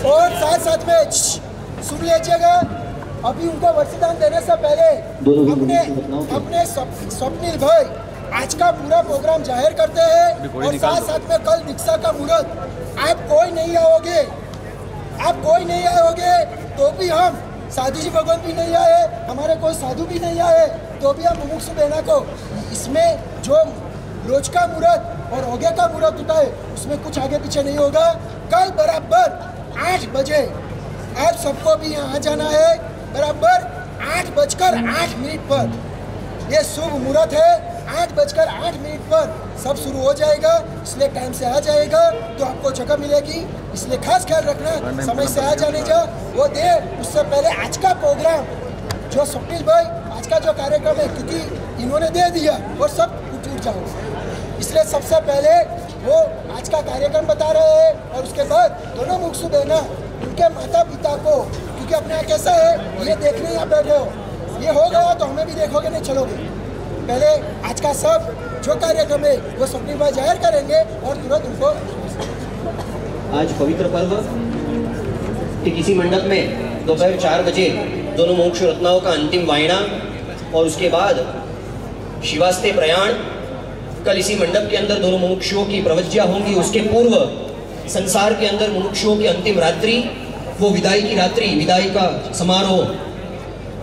और साथ साथ में सुन लीजिएगा, अभी उनको वरदान देने से पहले अपने स्वप्निल भाई आज का पूरा प्रोग्राम जाहिर करते हैं। और साथ साथ में कल दीक्षा का मुहूर्त। आप कोई नहीं आओगे तो भी हम साधु जी भगवान भी नहीं आए, हमारे कोई साधु भी नहीं आए तो भी हम मुमुक्षु बहना को इसमें जो रोज का मुहूर्त और ओगे का मुहूर्त होता है उसमें कुछ आगे पीछे नहीं होगा। कल बराबर 8 बजे आप सबको भी यहाँ जाना है। बराबर 8:08 पर ये शुभ मुहूर्त है। 8:08 पर सब शुरू हो जाएगा, इसलिए टाइम से आ जाएगा तो आपको जगह मिलेगी। इसलिए खास ख्याल रखना, समय से आ जाने जा वो दे। उससे पहले आज का प्रोग्राम जो स्वप्निल भाई आज का जो कार्यक्रम है, क्योंकि इन्होंने दे दिया और सब उठ जाओ, इसलिए सबसे पहले वो आज का कार्यक्रम बता रहे हैं। और उसके बाद दोनों मुमुक्षु बहना उनके माता पिता को, क्योंकि अपने यहाँ कैसा है ये देखने यहाँ बैठे हो, ये हो गया तो हमें भी देखोगे नहीं चलोगे। पहले आज का सब जो कार्यक्रम है वो स्वप्निल भाई जाहिर करेंगे और तुरंत उनको। आज पवित्र पर्व ठीक इसी मंडप में दोपहर 4 बजे दोनों मुमुक्षु रत्नाओं का अंतिम वायना और उसके बाद शिवास्ते प्रयाण। कल इसी मंडप के अंदर दोनों मुमुक्षुओं की प्रवज्या होंगी। उसके पूर्व संसार के अंदर मुमुक्षुओं की अंतिम रात्रि, वो विदाई की रात्रि, विदाई का समारोह,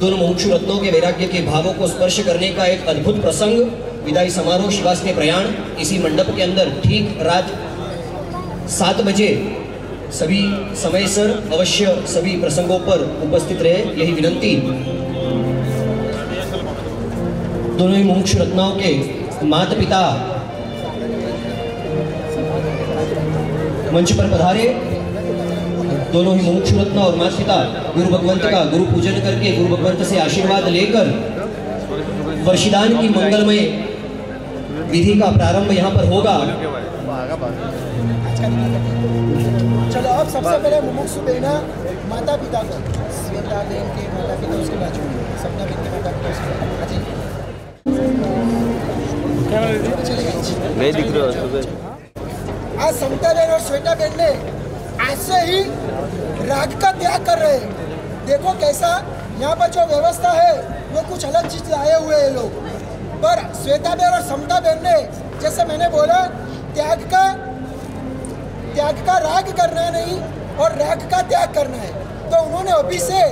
दोनों मुमुक्षु रत्नों के वैराग्य के भावों को स्पर्श करने का एक अद्भुत प्रसंग, विदाई समारोह, शिवास्ते प्रयाण इसी मंडप के अंदर ठीक रात 7 बजे। सभी समयसर अवश्य सभी प्रसंगों पर उपस्थित रहे, यही विनंती। दोनों ही मुमुक्षु रत्नाओं के माता पिता मंच पर पधारे। दोनों ही मुमुक्षु रत्न और माता पिता गुरु भगवंत का गुरु पूजन करके गुरु भगवंत से आशीर्वाद लेकर वर्षिदान की मंगलमय विधि का प्रारंभ यहाँ पर होगा। चलो अब सबसे पहले मुमुक्षु बहना माता पिता को, श्वेता बहन के माता पिता, उसके बाद सपना बहन के माता पिता, उसके बाद नहीं दिख रहा। आज समता बहन और श्वेता बहन ने आज से ही राग का त्याग कर रहे हैं। देखो कैसा यहाँ पर जो व्यवस्था है वो कुछ अलग चीज लाए हुए हैं लोग, पर श्वेता बहन और समता बहन ने जैसे मैंने बोला त्याग का राग करना नहीं और राग का त्याग करना है, तो उन्होंने अभी से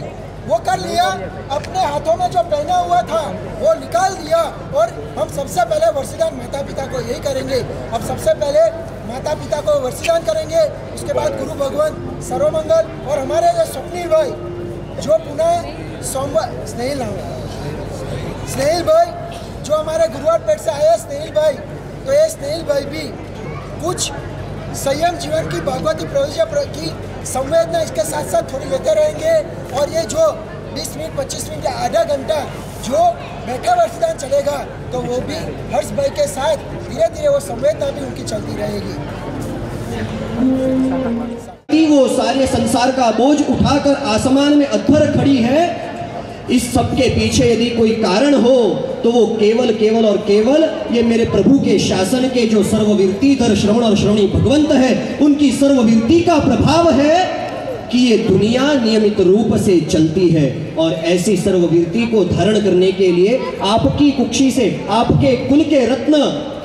वो कर लिया। अपने हाथों में जो पहना हुआ था वो निकाल दिया। और हम सबसे पहले वर्षिदान माता पिता को यही करेंगे। अब सबसे पहले माता पिता को वर्षिदान करेंगे, उसके बाद गुरु भगवान सर्वमंगल। और हमारे जो स्वप्निल भाई जो पुनः सोमवार, स्नेहिल भाई जो हमारे गुरुवार पेट से आए स्नेहिल भाई, तो ये स्नेहिल भाई भी कुछ संयम जीवन की भगवती प्रवृत्तियों की संवेदना इसके साथ साथ थोड़ी लेते रहेंगे। और ये जो 20 मिनट 25 मिनट या आधा घंटा जो बैठा वर्षदान चलेगा तो वो भी हर्ष भाई के साथ धीरे धीरे वो संवेदना भी उनकी चलती रहेगी। वो सारे संसार का बोझ उठाकर आसमान में अधर खड़ी है। इस सब के पीछे यदि कोई कारण हो तो वो केवल और केवल ये मेरे प्रभु के शासन के जो सर्ववीर्तिधर श्रवण और श्रवणी भगवंत है उनकी सर्ववीर्ति का प्रभाव है कि ये दुनिया नियमित रूप से चलती है। और ऐसी सर्ववीर्ति को धारण करने के लिए आपकी कुक्षी से आपके कुल के रत्न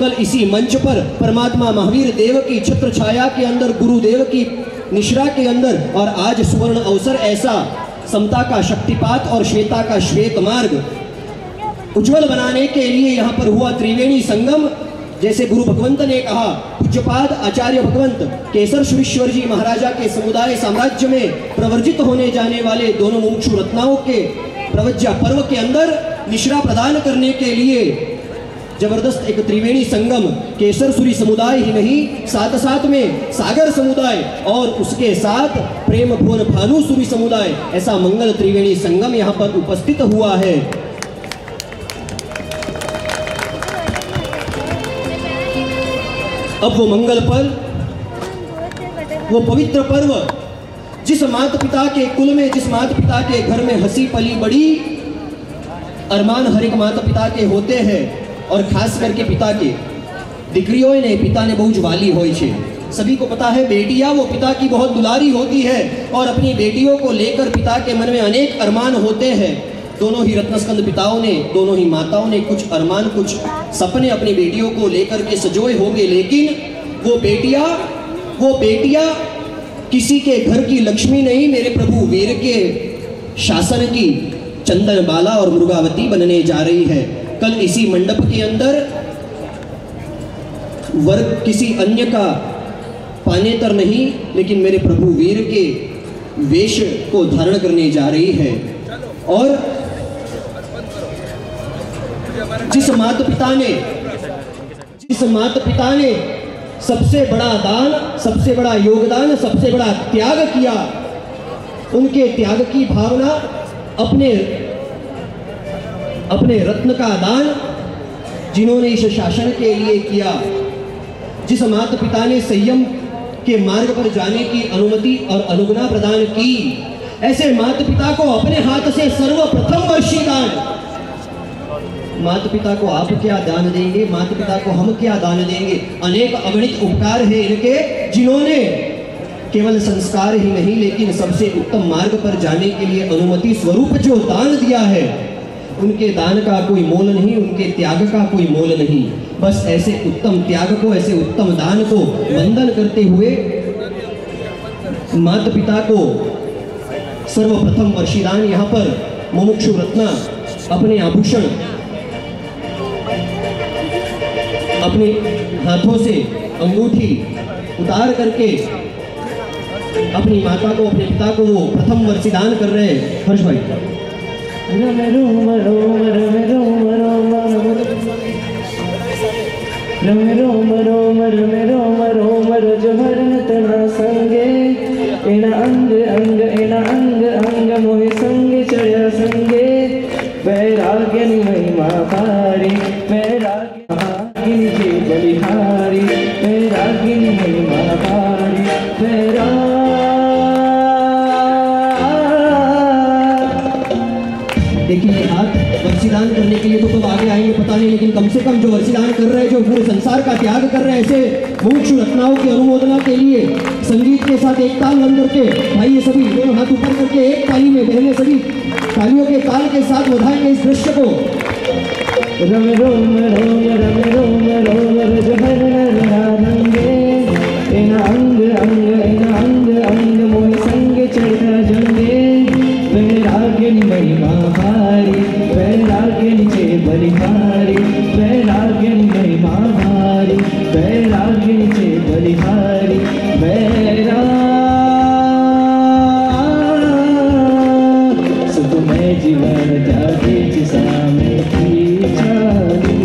कल इसी मंच पर परमात्मा महावीर देव की छत्र छाया के अंदर, गुरुदेव की निश्रा के अंदर, और आज सुवर्ण अवसर ऐसा समता का शक्तिपात और श्वेता का श्वेत मार्ग उज्जवल बनाने के लिए यहाँ पर हुआ त्रिवेणी संगम। जैसे गुरु भगवंत ने कहा, पूज्यपाद आचार्य भगवंत केसर सुरेश्वर जी महाराजा के समुदाय साम्राज्य में प्रवर्जित होने जाने वाले दोनों मुमुक्षु रत्नाओं के प्रवज्या पर्व के अंदर मिश्रा प्रदान करने के लिए जबरदस्त एक त्रिवेणी संगम, केसरसुरी समुदाय ही नहीं, साथ साथ में सागर समुदाय और उसके साथ प्रेम भुवन भानुसुरी समुदाय, ऐसा मंगल त्रिवेणी संगम यहाँ पर उपस्थित हुआ है। अब वो मंगल पर्व, वो पवित्र पर्व, जिस माता पिता के कुल में, जिस माता पिता के घर में हंसी पली बड़ी, अरमान हर एक माता पिता के होते हैं और खास करके पिता के दीकरीओ ने पिता ने बहुत वाली होई छे। सभी को पता है बेटियां वो पिता की बहुत दुलारी होती है और अपनी बेटियों को लेकर पिता के मन में अनेक अरमान होते हैं। दोनों ही रत्नस्कंद पिताओं ने, दोनों ही माताओं ने कुछ अरमान, कुछ सपने अपनी बेटियों को लेकर के सजोए होंगे, लेकिन वो बेटियां किसी के घर की लक्ष्मी नहीं, मेरे प्रभु वीर के शासन की चंदन बाला और मुर्गावती बनने जा रही है। कल इसी मंडप के अंदर वर किसी अन्य का पानेतर नहीं, लेकिन मेरे प्रभु वीर के वेश को धारण करने जा रही है। और जिस माता पिता ने सबसे बड़ा दान, सबसे बड़ा योगदान, सबसे बड़ा त्याग किया, उनके त्याग की भावना, अपने रत्न का दान जिन्होंने इस शासन के लिए किया, जिस माता पिता ने संयम के मार्ग पर जाने की अनुमति और अनुज्ञा प्रदान की, ऐसे माता पिता को अपने हाथ से सर्वप्रथम वर्षी दान। माता पिता को आप क्या दान देंगे, माता पिता को हम क्या दान देंगे। अनेक अगणित उपकार है इनके, जिन्होंने केवल संस्कार ही नहीं लेकिन सबसे उत्तम मार्ग पर जाने के लिए अनुमति स्वरूप जो दान दिया है, उनके दान का कोई मोल नहीं, उनके त्याग का कोई मोल नहीं। बस ऐसे उत्तम त्याग को, ऐसे उत्तम दान को वंदन करते हुए माता पिता को सर्वप्रथम वर्षीदान यहाँ पर मुमुक्षु रत्ना अपने आभूषण अपने हाथों से अंगूठी उतार करके अपनी माता को, अपने पिता को वो प्रथम वर्षीदान कर रहे हैं। हर्ष भाई, मोहि संगे चढ़िया संगे, वैराग्यनि महिमा भारी, वैराग्यनि जी बलिहारी, वैराग्यनि महिमा भारी, देखिए हाथ वर्षीदान करने के लिए तो कब आगे आएंगे पता नहीं, लेकिन कम से कम जो वर्षीदान कर रहे हैं, जो पूरे संसार का त्याग कर रहे हैं, ऐसे मुमुक्षु रत्नाओं की अनुमोदना के लिए संगीत के साथ एक ताल बंद करके भाई ये सभी दोनों हाथ ऊपर करके एक ताली में, बहने सभी तालियों के ताल के साथ बधाएंगे इस दृश्य को। रम रोम रोम रम रोम रोम रंगे, इन अंग अंग इन अंग अंग मोहि संग चढ़ा जंगे, वैराग्यनि महिमा भारी, वैराग्यनि चे बलिहारी, वैराग्यनि महिमा भारी, वैराग्यनि चे बलिहारी, सुख में जीवन जागे जिसामे की चाली,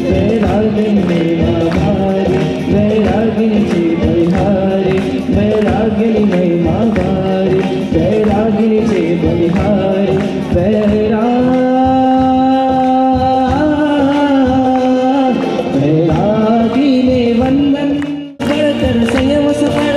वैराग्यनि महिमा भारी, वैराग्यनि चे बलिहारी, वैराग्यनि महिमा भारी, वैराग्यनि चे बलिहारी, वैरागी ने वंदन कर कर संयम सफर,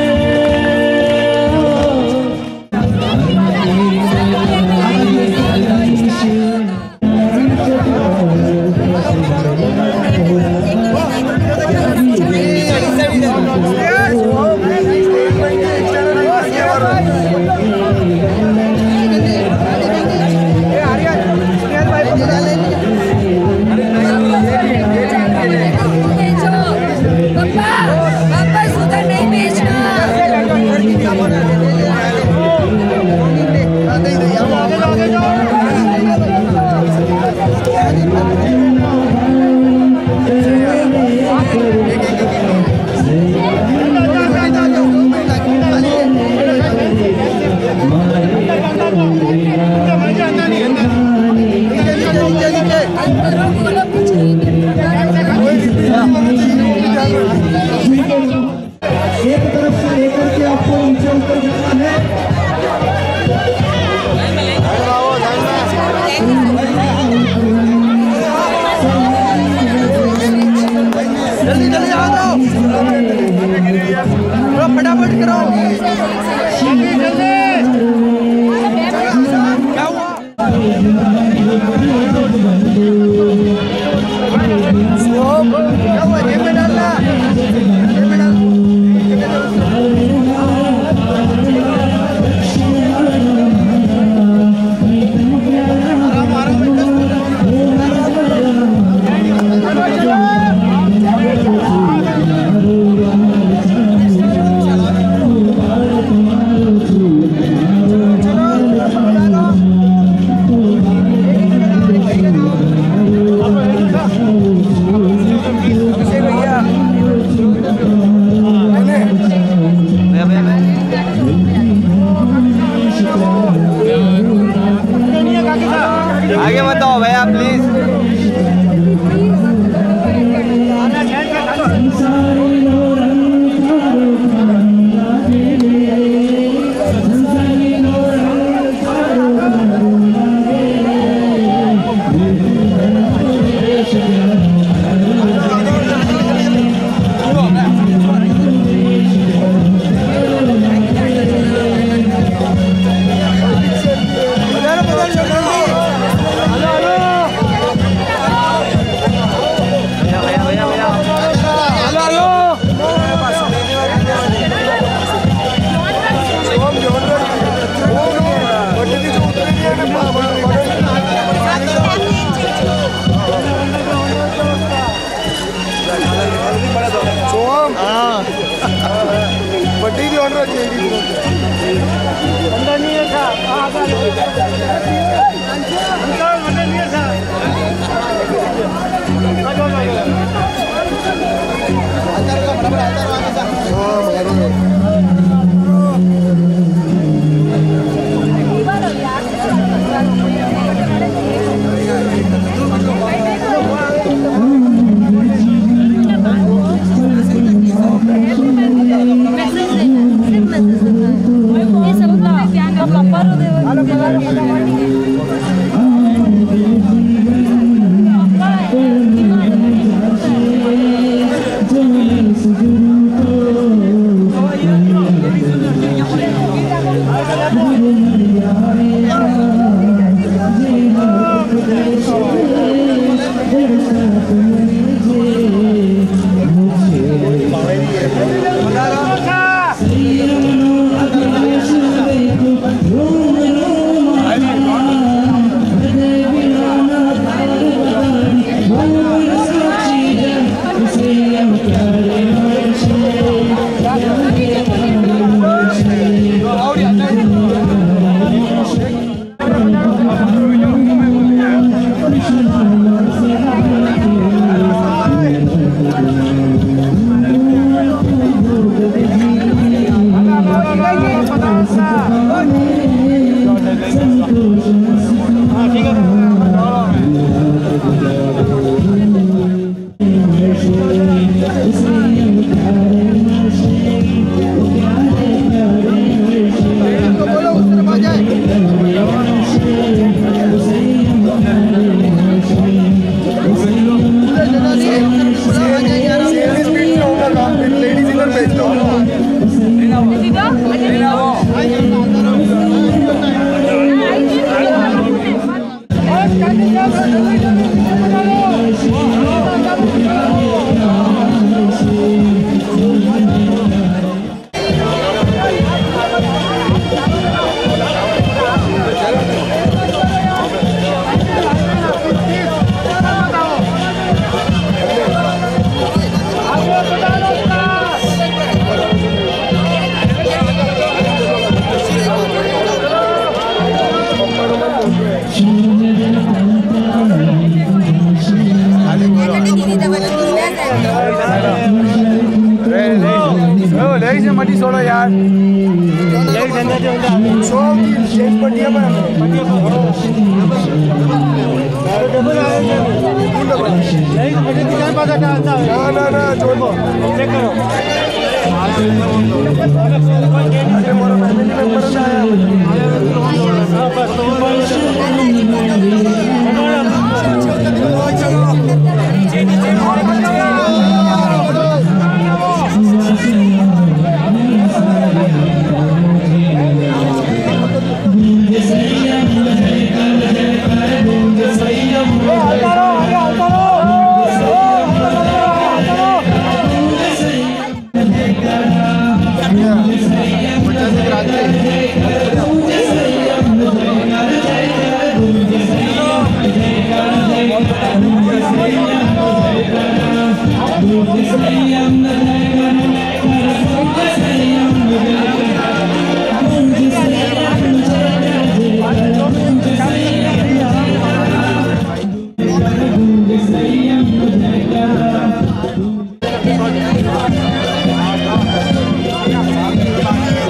मटी छोड़ो यार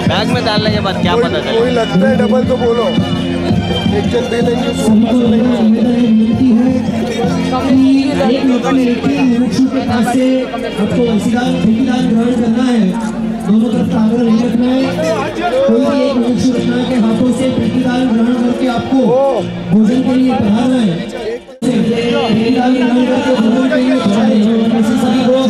बैग में डालने के बाद क्या पता चले? कोई लगता है डबल तो बोलो, एक जन दे देंगे आपको वसीदान ग्रहण करना है, दोनों तरफ कांगड़ा नहीं रखना है, कोई एक मुमुक्षु रखना के हाथों से प्रतिदान ग्रहण करके आपको भोजन के लिए बढ़ाना है। प्रतिदान ग्रहण करके भोजन के लिए बढ़ाना है। सभी लोग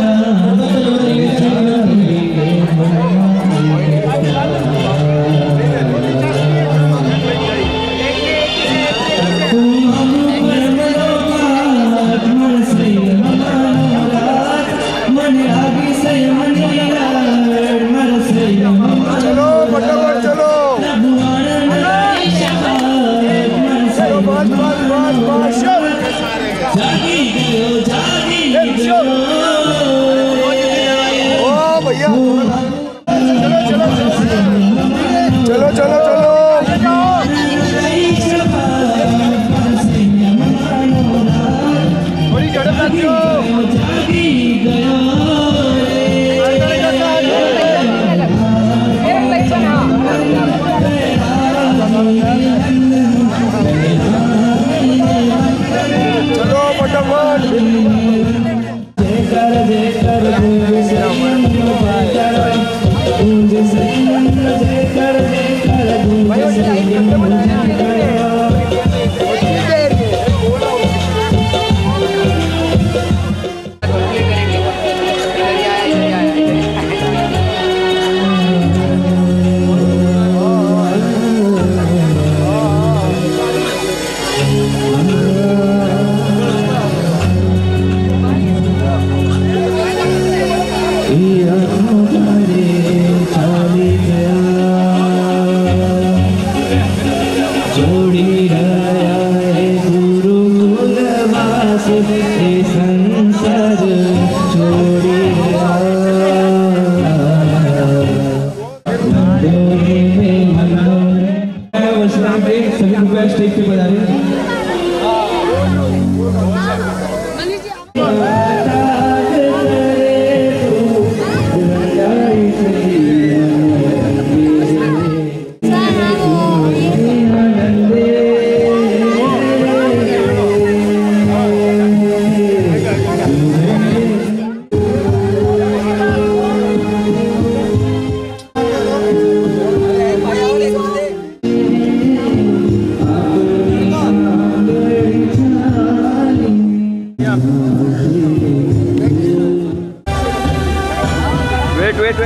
भैया चलो चलो चलो चलो चलो बड़ी झड़प आती हो। चलो फटाफट स्टेज पे बजा रहे हैं। वेट